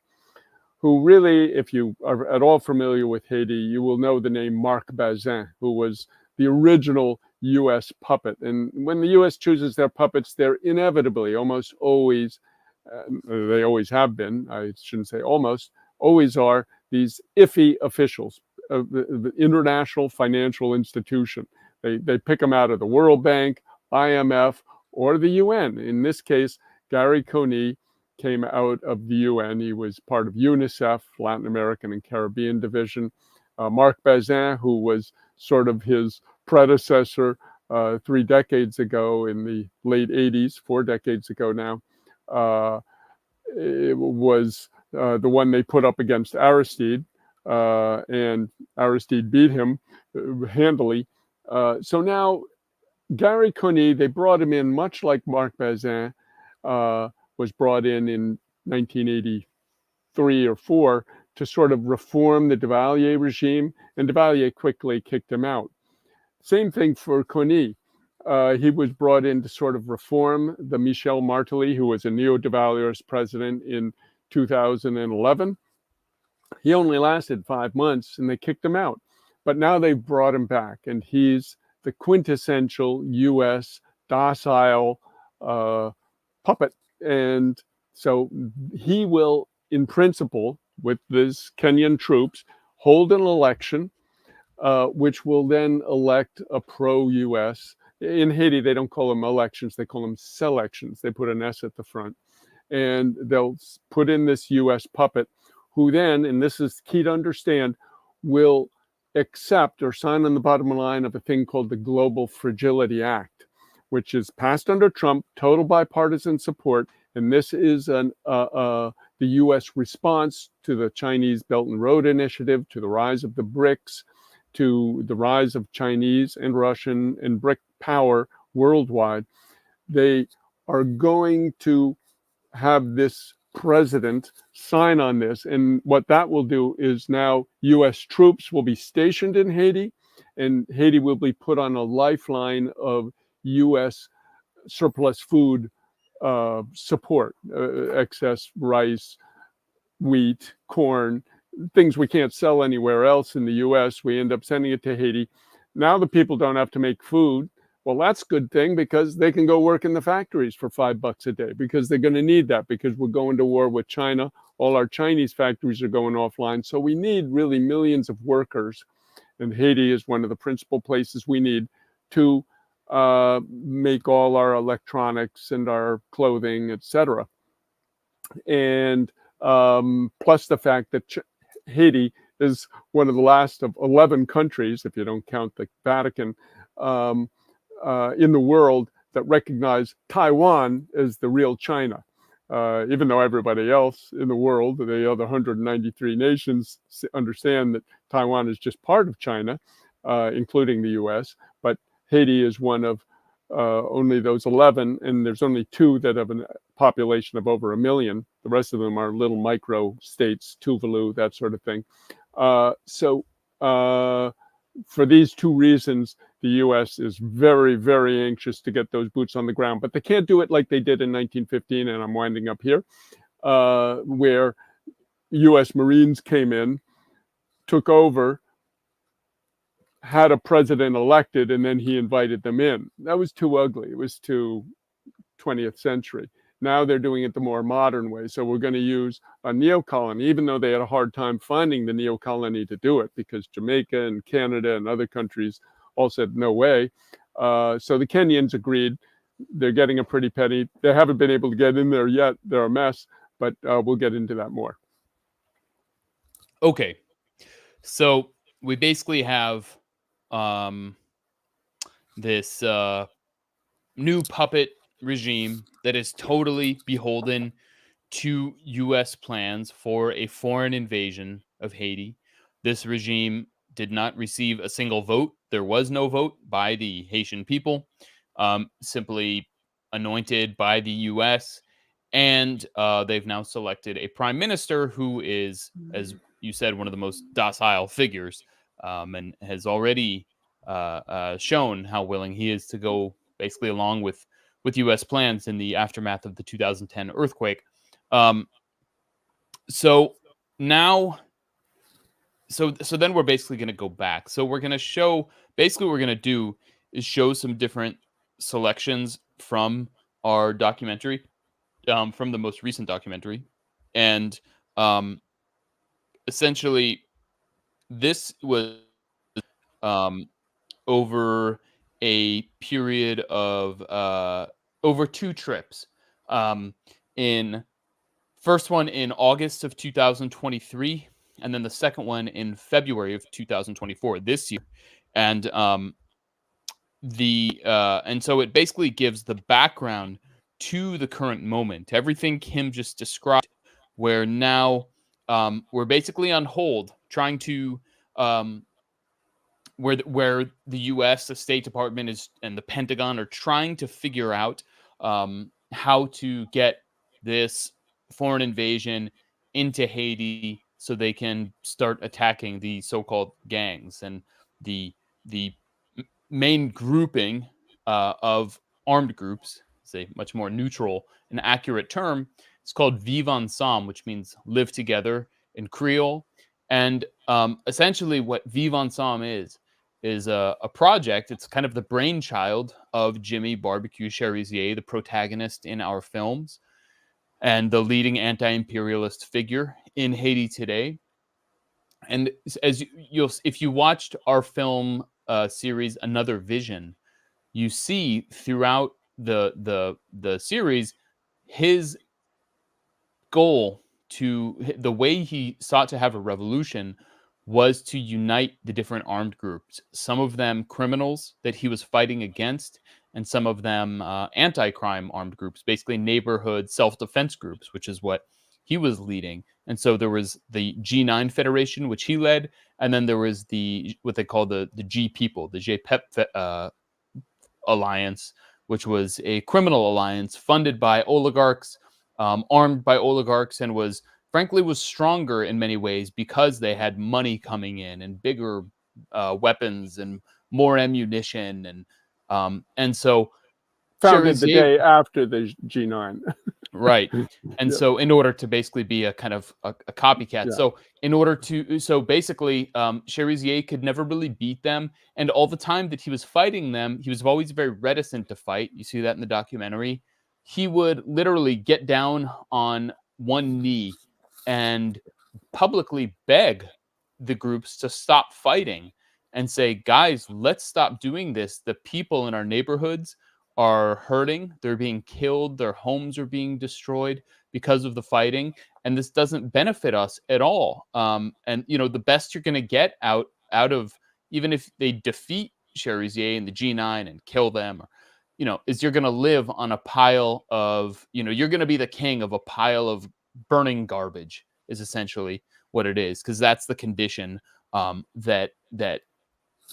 who really, if you are at all familiar with Haiti, you will know the name Marc Bazin, who was the original U.S. puppet. And when the U.S. chooses their puppets, they're inevitably, almost always, they always have been, I shouldn't say almost, always are these iffy officials of the international financial institution. They pick them out of the World Bank, IMF, or the UN. In this case, Gary Coney came out of the UN. He was part of UNICEF, Latin American and Caribbean Division. Marc Bazin, who was sort of his predecessor 3 decades ago in the late 80s, 4 decades ago now, it was the one they put up against Aristide, and Aristide beat him handily. So now Gary Coney, they brought him in much like Marc Bazin was brought in 1983 or 4 to sort of reform the Duvalier regime, and Duvalier quickly kicked him out. Same thing for Coney. He was brought in to sort of reform the Michel Martelly, who was a neo-Duvalierist president in 2011. He only lasted 5 months and they kicked him out. But now they've brought him back, and he's the quintessential U.S. docile puppet. And so he will, in principle, with these Kenyan troops, hold an election, which will then elect a pro-U.S. In Haiti, they don't call them elections, they call them selections. They put an S at the front. And they'll put in this U.S. puppet, who then, and this is key to understand, will accept or sign on the bottom line of a thing called the Global Fragility Act, which is passed under Trump, total bipartisan support. And this is the U.S. response to the Chinese Belt and Road Initiative, to the rise of the BRICS, to the rise of Chinese and Russian and BRIC power worldwide. They are going to have this president sign on this. And what that will do is now U.S. troops will be stationed in Haiti, and Haiti will be put on a lifeline of U.S. surplus food support, excess rice, wheat, corn, things we can't sell anywhere else in the U.S. We end up sending it to Haiti. Now the people don't have to make food. Well, that's a good thing, because they can go work in the factories for $5 a day, because they're going to need that, because we're going to war with China. All our Chinese factories are going offline. So we need really millions of workers. And Haiti is one of the principal places we need to make all our electronics and our clothing, etc. And plus the fact that Haiti is one of the last of 11 countries, if you don't count the Vatican, in the world that recognize Taiwan as the real China. Even though everybody else in the world, the other 193 nations, understand that Taiwan is just part of China, including the U.S., but Haiti is one of only those 11, and there's only 2 that have a population of over 1 million. The rest of them are little micro states, Tuvalu, that sort of thing. So for these 2 reasons, the U.S. is very, very anxious to get those boots on the ground, but they can't do it like they did in 1915, and I'm winding up here, where U.S. Marines came in, took over, had a president elected, and then he invited them in. That was too ugly. It was too 20th century. Now they're doing it the more modern way. So we're going to use a neocolony, even though they had a hard time finding the neocolony to do it, because Jamaica and Canada and other countries all said no way. So the Kenyans agreed. They're getting a pretty penny. They haven't been able to get in there yet. They're a mess, but we'll get into that more. Okay. So we basically have this new puppet regime that is totally beholden to U.S. plans for a foreign invasion of Haiti. This regime did not receive a single vote. There was no vote by the Haitian people. Simply anointed by the U.S., and they've now selected a prime minister who is, as you said, one of the most docile figures, and has already shown how willing he is to go basically along with U.S. plans in the aftermath of the 2010 earthquake. So now, so then we're basically going to go back. So we're going to show, basically what we're going to do is show some different selections from our documentary, from the most recent documentary. And essentially, this was over a period of over 2 trips. In first one in August of 2023, and then the second one in February of 2024 this year. And and so it basically gives the background to the current moment, everything Kim just described, where now we're basically on hold, trying to where the U.S., the State Department is, and the Pentagon are trying to figure out how to get this foreign invasion into Haiti so they can start attacking the so-called gangs. And the main grouping of armed groups, is a much more neutral and accurate term. It's called Vivre Ensemble, which means live together in Creole. And essentially what Vivre Ensemble is a project. It's kind of the brainchild of Jimmy Barbecue Cherizier, the protagonist in our films, and the leading anti-imperialist figure in Haiti today. And as if you watched our film series Another Vision, you see throughout the series his goal, the way he sought to have a revolution, was to unite the different armed groups, some of them criminals that he was fighting against, and some of them anti-crime armed groups, basically neighborhood self-defense groups, which is what he was leading. And so there was the G9 Federation, which he led, and then there was what they call the G People, the JPEP alliance, which was a criminal alliance funded by oligarchs, armed by oligarchs, and was stronger in many ways because they had money coming in and bigger weapons and more ammunition. And so founded the day after the G9. Right. And so in order to basically be a kind of a copycat. Yeah. So basically Cherizier could never really beat them. And all the time that he was fighting them, he was always very reticent to fight. You see that in the documentary. He would literally get down on one knee and publicly beg the groups to stop fighting and say, guys, let's stop doing this. The people in our neighborhoods are hurting. They're being killed. Their homes are being destroyed because of the fighting. And this doesn't benefit us at all. And, the best you're going to get out of, even if they defeat Cherizier and the G9 and kill them, is you're going to live on a pile of, you're going to be the king of a pile of burning garbage, is essentially what it is. Because that's the condition that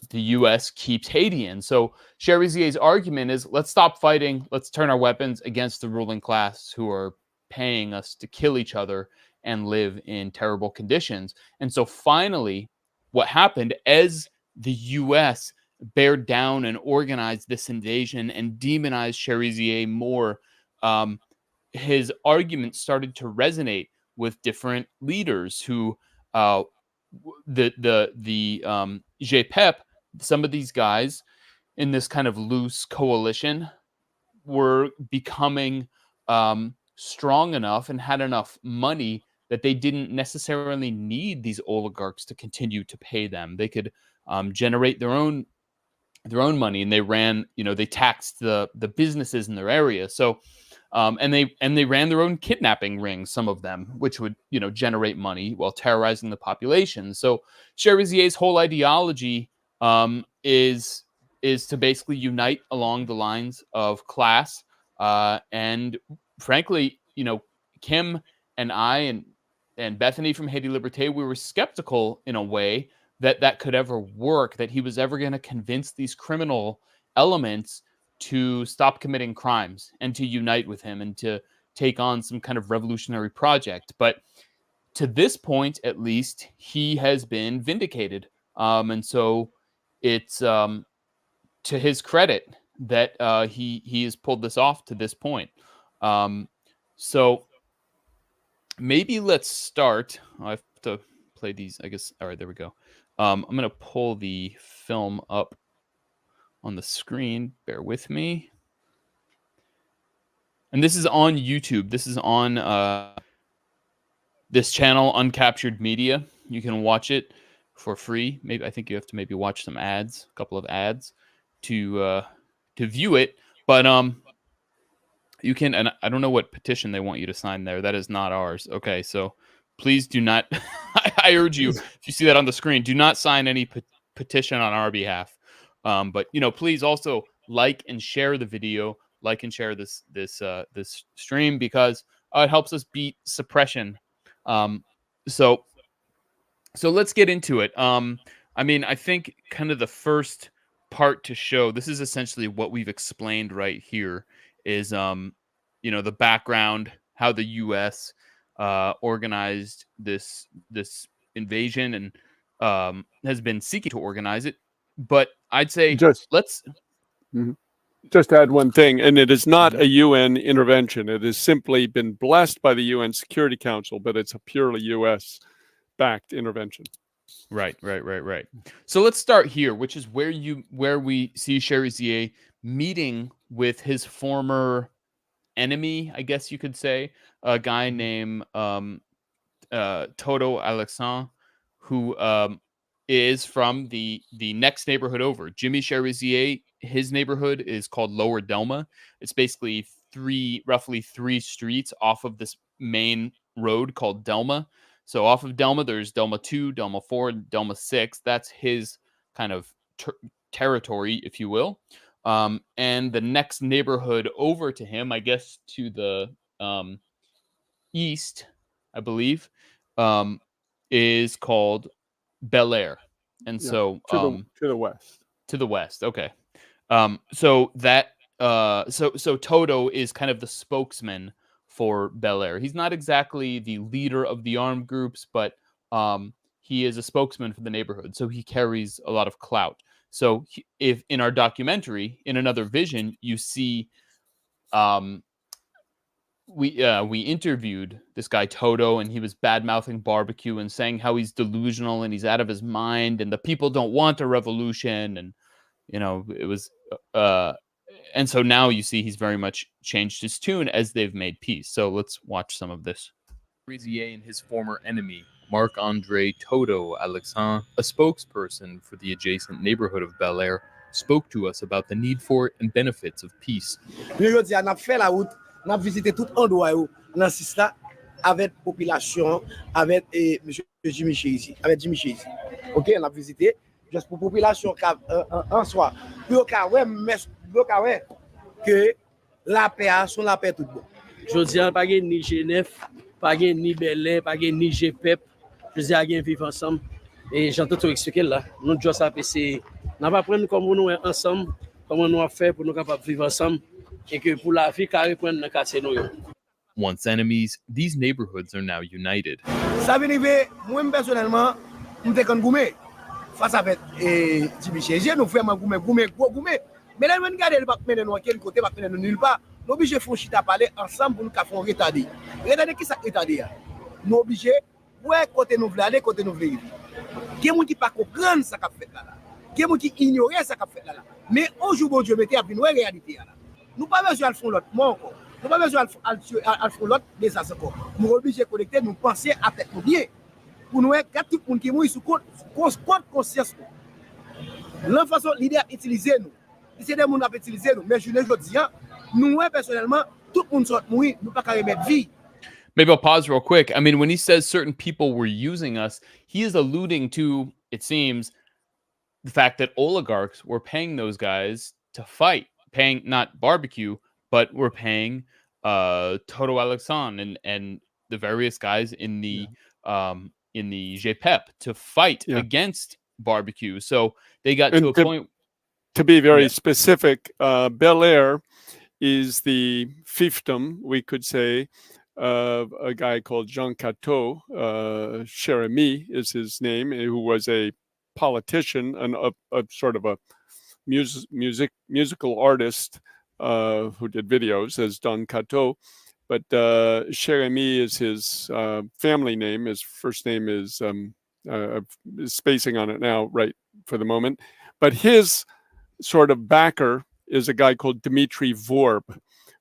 the U.S. keeps Haiti in. So Cherizier's argument is, let's stop fighting. Let's turn our weapons against the ruling class who are paying us to kill each other and live in terrible conditions. And so finally, what happened as the U.S. bared down and organized this invasion and demonized Cherizier more, his argument started to resonate with different leaders who the JPEP, some of these guys in this kind of loose coalition were becoming strong enough and had enough money that they didn't necessarily need these oligarchs to continue to pay them. They could generate their own money, and they taxed the businesses in their area. So and they ran their own kidnapping rings, some of them, which would generate money while terrorizing the population. So Cherizier's whole ideology is to basically unite along the lines of class. And frankly, Kim and I and Bethany from Haiti Liberté, we were skeptical in a way that could ever work, that he was ever going to convince these criminal elements to stop committing crimes and to unite with him and to take on some kind of revolutionary project. But to this point, at least, he has been vindicated. And so it's to his credit that he has pulled this off to this point. So maybe let's start. I have to play these, I guess. All right, there we go. I'm going to pull the film up on the screen. Bear with me. And this is on YouTube. This is on this channel, Uncaptured Media. You can watch it for free. Maybe I think you have to maybe watch some ads, a couple of ads to view it. But you can, and I don't know what petition they want you to sign there. That is not ours. Okay, so please do not. I urge you, if you see that on the screen, do not sign any petition on our behalf. But please also like and share the video, like and share this stream, because it helps us beat suppression. So let's get into it. I think kind of the first part to show, this is essentially what we've explained right here, is the background, how the U.S. organized this invasion and has been seeking to organize it. But I'd say let's just add one thing, and it is not a UN intervention. It has simply been blessed by the UN Security Council, but it's a purely US-backed intervention. Right. So let's start here, which is where we see Cherizier meeting with his former enemy, I guess you could say, a guy named Toto Alexandre, who is from the next neighborhood over. Jimmy Cherizier, his neighborhood is called Lower Delma. It's basically roughly three streets off of this main road called Delma. So off of Delma, there's Delma 2, Delma 4, and Delma 6. That's his kind of territory, if you will. And the next neighborhood over to him, I guess to the east, I believe, is called Bel Air. And so to the west. To the west. Okay. So Toto is kind of the spokesman for Bel Air. He's not exactly the leader of the armed groups, but he is a spokesman for the neighborhood. So he carries a lot of clout. So if in our documentary, in Another Vision, you see we interviewed this guy Toto, and he was bad-mouthing barbecue and saying how he's delusional and he's out of his mind and the people don't want a revolution, and it was and so now you see he's very much changed his tune as they've made peace. So let's watch some of this. Cherizier and his former enemy, Marc-Andre Toto Alexandre, a spokesperson for the adjacent neighborhood of Bel Air, spoke to us about the need for and benefits of peace. On a visité tout endroit dans Sisla avec population, avec monsieur Jimmy Cherizier, avec Jimmy Cherizier. OK, on a visité juste pour population en soi. Pour que la paix sont la paix tout bon. Je dis pas ni Genève, pas ni Berlin, pas ni GPEP. Je dis à gen vivre ensemble et j'entends tout expliquer là. Nous doit ça c'est n'a pas prendre comme nous ensemble, comment nous faire pour nous capable vivre ensemble. Once enemies, these neighborhoods are now united. Ça veut dire moi personnellement, nous te goumé face avec Jimmy Cherizier, nous vraiment goumé. Mais là on regarde le pas mener nous quel côté pas mener nous nulle part. Nous obligé font chita parler ensemble pour nous faire retarder. Regardez qui ça retarder. Nous obligé ouais côté nous vle aller, côté nous vle vivre. Qui est monde qui pas comprendre ça qu'a fait là. Qui est monde qui ignorer ça qu'a fait là. Mais un jour bon Dieu mettez à venir réalité là. Nous pas besoin de faire l'autre encore. Nous pas besoin de faire l'autre des encore. Nous obligés de connecter, nous penser à tête nous bien. Pour nous être tout monde qui mouille sous conscience. La façon l'idée à utiliser nous. C'est des monde à utiliser nous, mais je ne dis nous personnellement tout le monde sort mourir, nous pas carrément mettre vie. Maybe I'll pause real quick. I mean, when he says certain people were using us, he is alluding to, it seems, the fact that oligarchs were paying those guys to fight. Paying not barbecue, but we're paying Toto Alexandre and the various guys in the GPEP to fight against barbecue. So they got to a point. to be very Yeah. specific, Bel Air is the fiefdom, we could say, of a guy called Jean Cateau. Cher-Ami is his name, who was a politician and a sort of a musical artist who did videos as Don Cateau. But Cher-Ami is his family name. His first name is spacing on it now, right for the moment. But his sort of backer is a guy called Dimitri Vorb,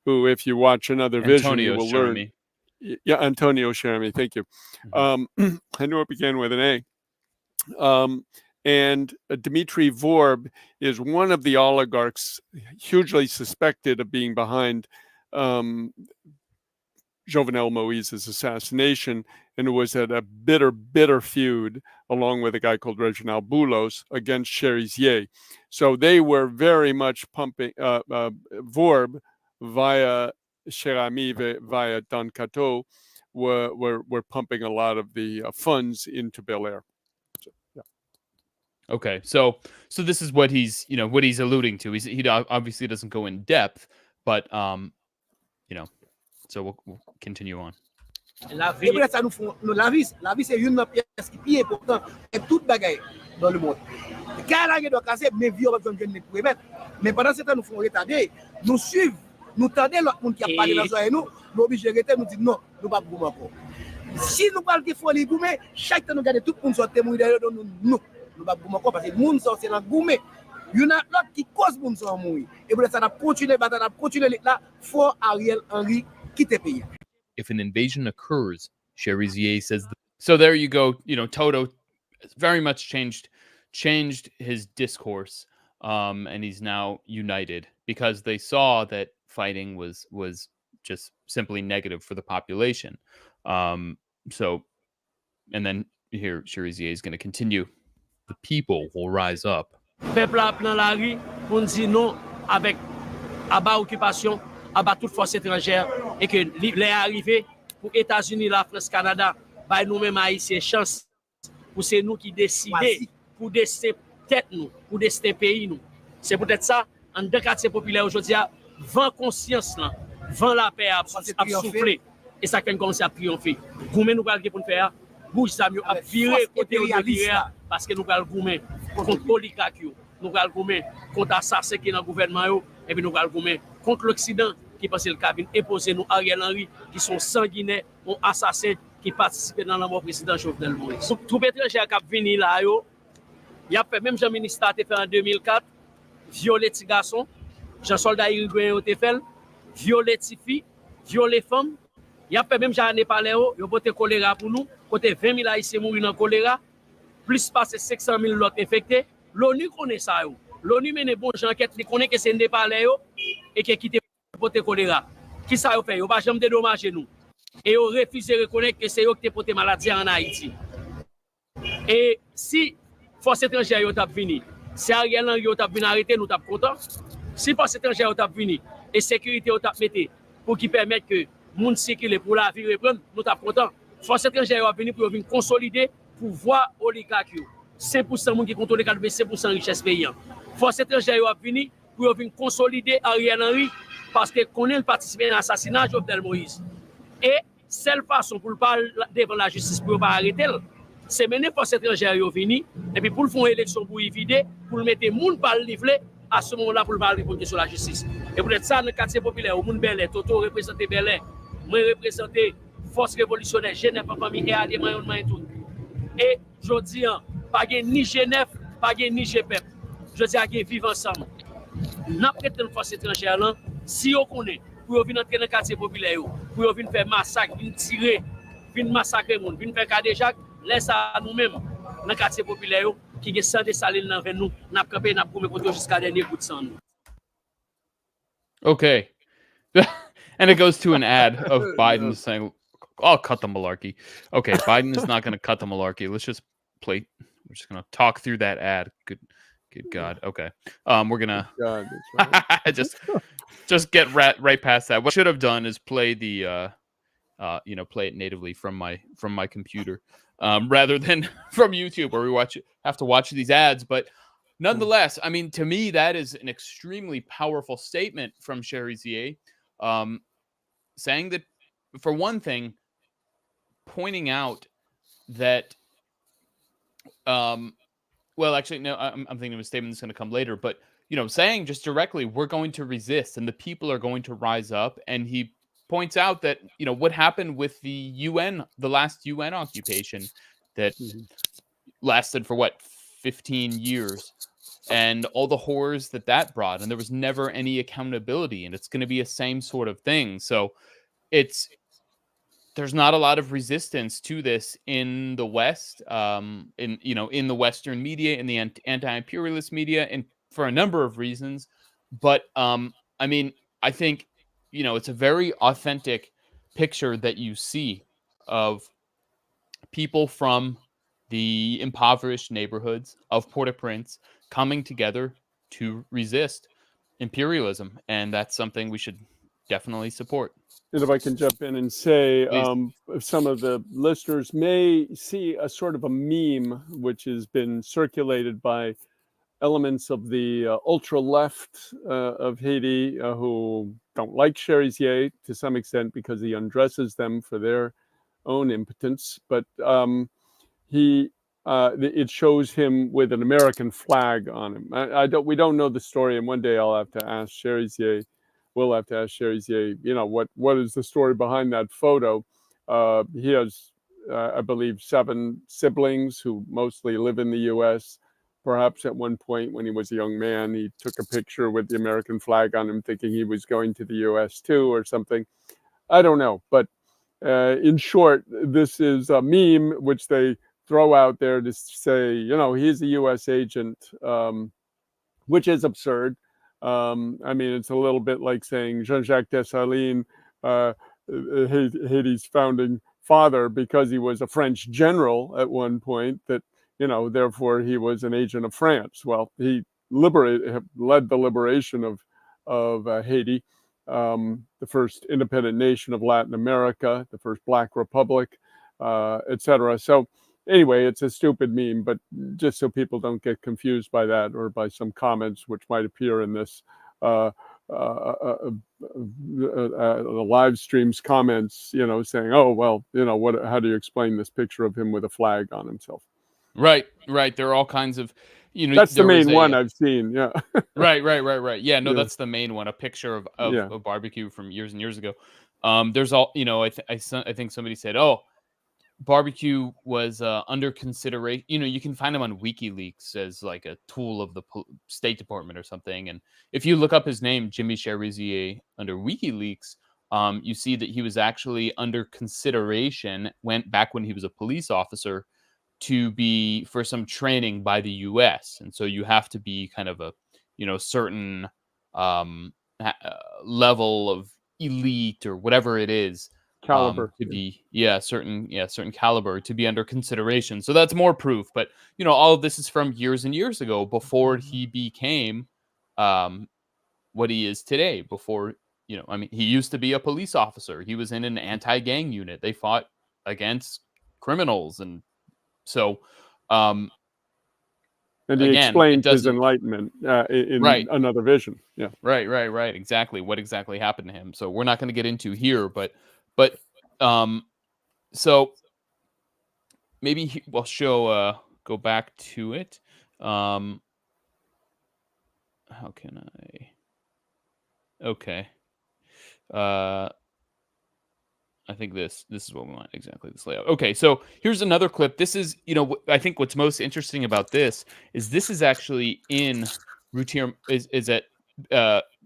who, if you watch Another Vision, you Antonio will Cher-Ami. learn. Yeah, Antonio Cher-Ami. Thank you. Mhm. I knew it began with an A. And Dimitri Vorb is one of the oligarchs hugely suspected of being behind Jovenel Moïse's assassination, and it was at a bitter feud along with a guy called Reginald Boulos against Cherizier. So they were very much pumping Vorb via Cher-Ami, via Don Cateau, were pumping a lot of the funds into Bel Air. So, yeah. Okay, so this is what he's what he's alluding to. He obviously doesn't go in depth, but so we'll continue on. La Et peut-être ça nous font la vie c'est une des pièces qui est important et toute bagaille dans le monde. Quand la doit casser mais vieux pas besoin de pour mettre. Mais pendant ce temps nous font retarder, nous suivre, nous tendez l'autre monde qui a parlé dans ça et nous obligé arrêter nous dit non, nous pas goumer encore. Si nous parlons de folie goumer, chaque temps nous garder tout le monde sortir mourir derrière nous pas goumer encore parce que monde sortir dans goumer. Il y en a l'autre qui cause monde sortir mourir. Et peut-être ça va continuer bataille, continuer là, faut Ariel Henry quitter pays. If an invasion occurs, Cherizier says. So there you go. Toto very much changed his discourse, and he's now united because they saw that fighting was just simply negative for the population. So, and then here Cherizier is going to continue. The people will rise up. Peuple a plan la rue pour dire non avec abat occupation, abat toute force étrangère et que les arrivés pour États-Unis, la France, Canada, bah nous-mêmes haïtiens chance pour c'est nous qui décider pour décider tête nous, pour décider pays nous. C'est peut-être ça en deux quartiers populaires aujourd'hui vent conscience là, vent la paix a soufflé et ça fait commencer à triompher. Goumen nous parler pour faire bouge ça mieux à virer côté de parce que nous parlons goumen contre oligarque, nous parlons goumen contre assassin qui dans gouvernement et puis nous parlons goumen contre l'Occident qui pense le cabine imposer nous Ariel Henry qui sont sanguinaires, ont assassins qui participent dans la mort président Jovenel Moïse. Tout étranger qui venu là il a fait même Jean ministre a fait en 2004 violer petits garçons, Jean soldat Irigoyen a fait violer petites filles, violer femmes. Il a fait même Jean Népalais il a porté choléra pour nous, côté 20 000 haïtiens mourir dans choléra, plus passer 500 000 autres infectés. L'ONU connaît ça L'ONU mène bon gens enquête, il connaît que c'est Népalais et qui quitté porter choléra. Qui ça yo fait? Yo pas jamais dédommager nous. Et yo refusé de reconnaître que c'est eux qui porté maladie en Haïti. Et si force étrangère yo t'a vini, si Ariel Henry yo t'a vini arrêter nous t'a content. Si force étrangère yo t'a vini et sécurité yo t'a metté pour qui permettre que monde circuler pour la vie reprendre, nous t'a content. Force étrangère yo vini pour venir consolider pouvoir oligarque. 5% monde qui contrôle 85% richesse paysan. Force étrangère yo vini pour venir consolider Ariel Henry parce que connaît participer à l'assassinat de Jovenel Moïse. Et seule façon pour le parler devant la justice pour pas arrêter, c'est mener force étrangère yo vini et puis pour le faire élection pour y vider, pour le mettre monde par le livrer à ce moment-là pour le parler répondre sur la justice. Et peut-être ça dans le quartier populaire au monde Bel-Air, Toto représenter Bel-Air, moi représenter force révolutionnaire Genève en famille et alliés et tout. Et je dis pas ni Genève, pas ni GPEP. Je dis à vivre ensemble. N'a pas de force étrangère là, si on connaît pour venir entrer dans le quartier populaire, pour venir faire massacre, venir tirer, venir massacrer monde, venir faire cas déjà, laisse à nous-mêmes dans le quartier populaire qui est sans dessaline dans nous, n'a campé n'a pour me jusqu'à dernier coup de sang. Okay. And it goes to an ad of Biden saying, I'll cut the malarkey. Okay, Biden is not going to cut the malarkey. Let's just play. We're just going to talk through that ad. Good God. Okay. We're going to Right. just get right past that. What I should have done is play the play it natively from my computer rather than from YouTube where we have to watch these ads. But nonetheless, I mean, to me, that is an extremely powerful statement from Cherizier, saying that, for one thing, pointing out that, well, actually, no, I'm thinking of a statement that's going to come later, but, saying just directly, we're going to resist and the people are going to rise up. And he points out that, what happened with the last UN occupation that lasted for 15 years, and all the horrors that brought, and there was never any accountability, and it's going to be a same sort of thing. So there's not a lot of resistance to this in the West, in the Western media, in the anti-imperialist media, and for a number of reasons. But I mean, I think it's a very authentic picture that you see of people from the impoverished neighborhoods of Port-au-Prince coming together to resist imperialism, and that's something we should definitely support. And if I can jump in and say, Please. some of the listeners may see a sort of a meme which has been circulated by elements of the ultra left of Haiti who don't like Cherizier to some extent because he undresses them for their own impotence. But it shows him with an American flag on him. We don't know the story, and one day I'll have to ask Cherizier. We'll have to ask Cherizier, what is the story behind that photo? He has, I believe, 7 siblings who mostly live in the U.S. Perhaps at one point when he was a young man, he took a picture with the American flag on him thinking he was going to the U.S. too or something. I don't know. But in short, this is a meme which they throw out there to say, he's a U.S. agent, which is absurd. I mean, it's a little bit like saying Jean-Jacques Dessalines, Haiti's founding father, because he was a French general at one point, that, therefore he was an agent of France. Well, he led the liberation of Haiti, the first independent nation of Latin America, the first Black Republic, etc. So anyway, it's a stupid meme, but just so people don't get confused by that or by some comments which might appear in this the live stream's comments, saying, "Oh, well, how do you explain this picture of him with a flag on himself?" Right. There are all kinds of, that's the main one I've seen. Yeah. Right. Yeah, no, Yeah. That's the main one. A picture of Yeah. a barbecue from years and years ago. There's all, I think somebody said, "Oh, barbecue was under consideration." You can find him on WikiLeaks as like a tool of the State Department or something. And if you look up his name, Jimmy Cherizier, under WikiLeaks, you see that he was actually under consideration back when he was a police officer to be for some training by the U.S. And so you have to be kind of a certain level of elite or whatever it is. Caliber. To be certain caliber to be under consideration. So that's more proof. But all of this is from years and years ago, before he became what he is today. Before he used to be a police officer. He was in an anti-gang unit. They fought against criminals, and so and he explained his enlightenment in another vision. Yeah. Right. Exactly. What exactly happened to him? So we're not going to get into here, but so maybe we'll show go back to it. How can I? Okay. I think this is what we want, exactly this layout. Okay, so here's another clip. This is, I think what's most interesting about this is actually in Routier, is at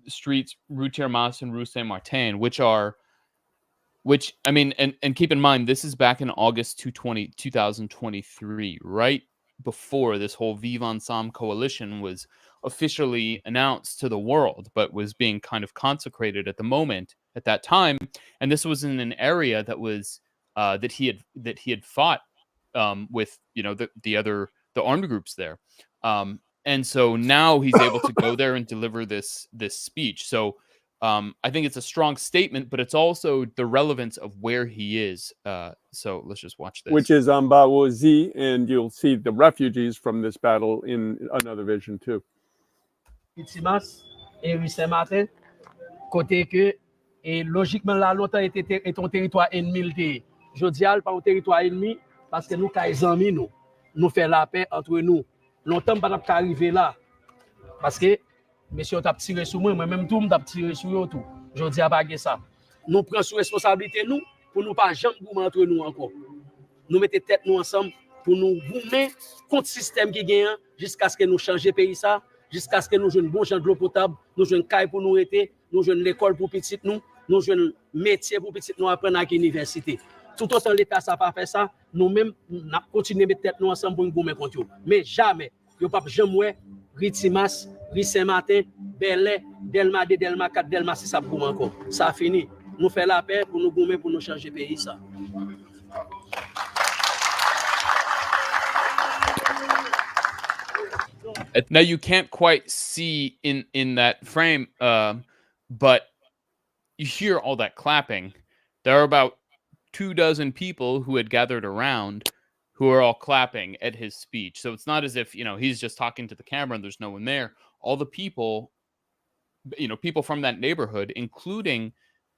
streets Rue Tirmas and Rue Saint Martin, which I mean, and keep in mind, this is back in August 2023, right before this whole Vive Ensemble coalition was officially announced to the world, but was being kind of consecrated at that time. And this was in an area that was that he had fought with the armed groups there. And so now he's able to go there and deliver this speech. So I think it's a strong statement, but it's also the relevance of where he is. So let's just watch this. Which is Ambawozi, and you'll see the refugees from this battle in another vision too. Itimas et Saint-Martin, côté que et logiquement là longtemps était un territoire ennemi. Jodi al pas un territoire ennemi parce que nous kay amis nous fait la paix entre nous. Longtemps pas arriver là parce que monsieur t'a tiré sur moi même tout t'a tiré sur yo tout. Jodi a pas ça. Nous prend sous responsabilité nous pour nous pas jamais goumer entre nous encore. Nous mettez tête nous ensemble pour nous goumer contre système qui gagne jusqu'à ce que nous changer pays ça. Jusqu'à ce que nous jouions bon champ de l'eau potable, nous jouions caille pour nous aider, nous jouions l'école pour petit nous jouions métier pour petit nous apprendre à l'université. Tout autant l'État ça pas fait ça, nous-mêmes n'a continuer mettre tête nous ensemble pour nous gommer contre eux. Mais jamais, yo pas jamais Ritimas, Saint-Martin, Belay, Delma 2, Delma 4, Delma 6 ça pour encore. Ça fini. Nous fait la paix pour nous gommer pour nous changer pays ça. Now you can't quite see in that frame, but you hear all that clapping. There are about 24 people who had gathered around who are all clapping at his speech. So it's not as if, he's just talking to the camera and there's no one there. All the people, people from that neighborhood, including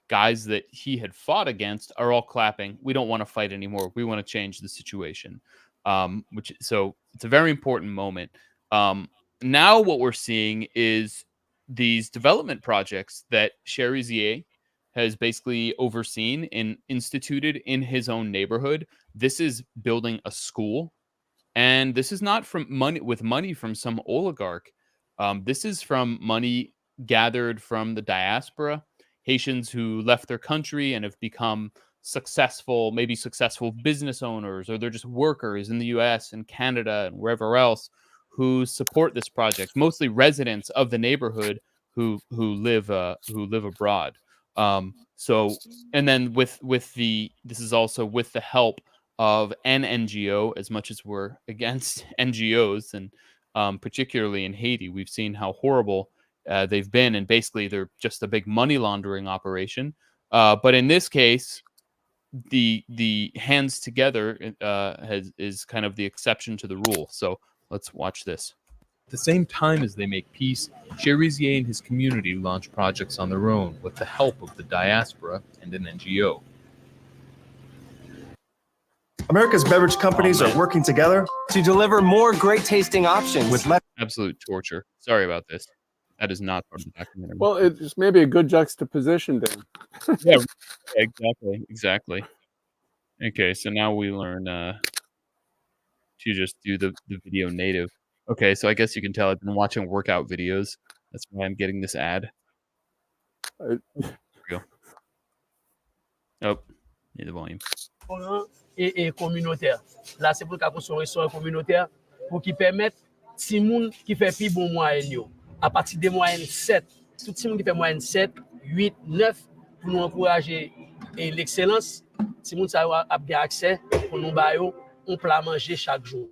guys that he had fought against, are all clapping. We don't want to fight anymore. We want to change the situation. So it's a very important moment. Now what we're seeing is these development projects that Cherizier has basically overseen and instituted in his own neighborhood. This is building a school, and this is not from money from some oligarch. This is from money gathered from the diaspora, Haitians who left their country and have become successful business owners, or they're just workers in the US and Canada and wherever else who support this project, mostly residents of the neighborhood who live abroad. And then this is also with the help of an NGO, as much as we're against NGOs, and particularly in Haiti, we've seen how horrible they've been, and basically they're just a big money laundering operation. But in this case, the hands together is kind of the exception to the rule. So let's watch this. At the same time as they make peace, Cherizier and his community launch projects on their own with the help of the diaspora and an NGO. America's beverage companies are working together to deliver more great tasting options with less Absolute torture. Sorry about this. That is not part of the documentary. Well, it's maybe a good juxtaposition, Dan. Yeah, exactly. Okay, so now we learn to just do the video native. Okay, so I guess you can tell I've been watching workout videos. That's why I'm getting this ad. There we go. Oh, need the volume. Et communautaire. Là, c'est pour qu'on soit communautaire pour qui permettre si moun qui fait plus bon moyen à partir des moyennes 7, tout le monde qui fait moyenne 7, 8, 9 pour nous encourager l'excellence. Si moun ça a bien accès pour nous bailler on plat manger chaque jour.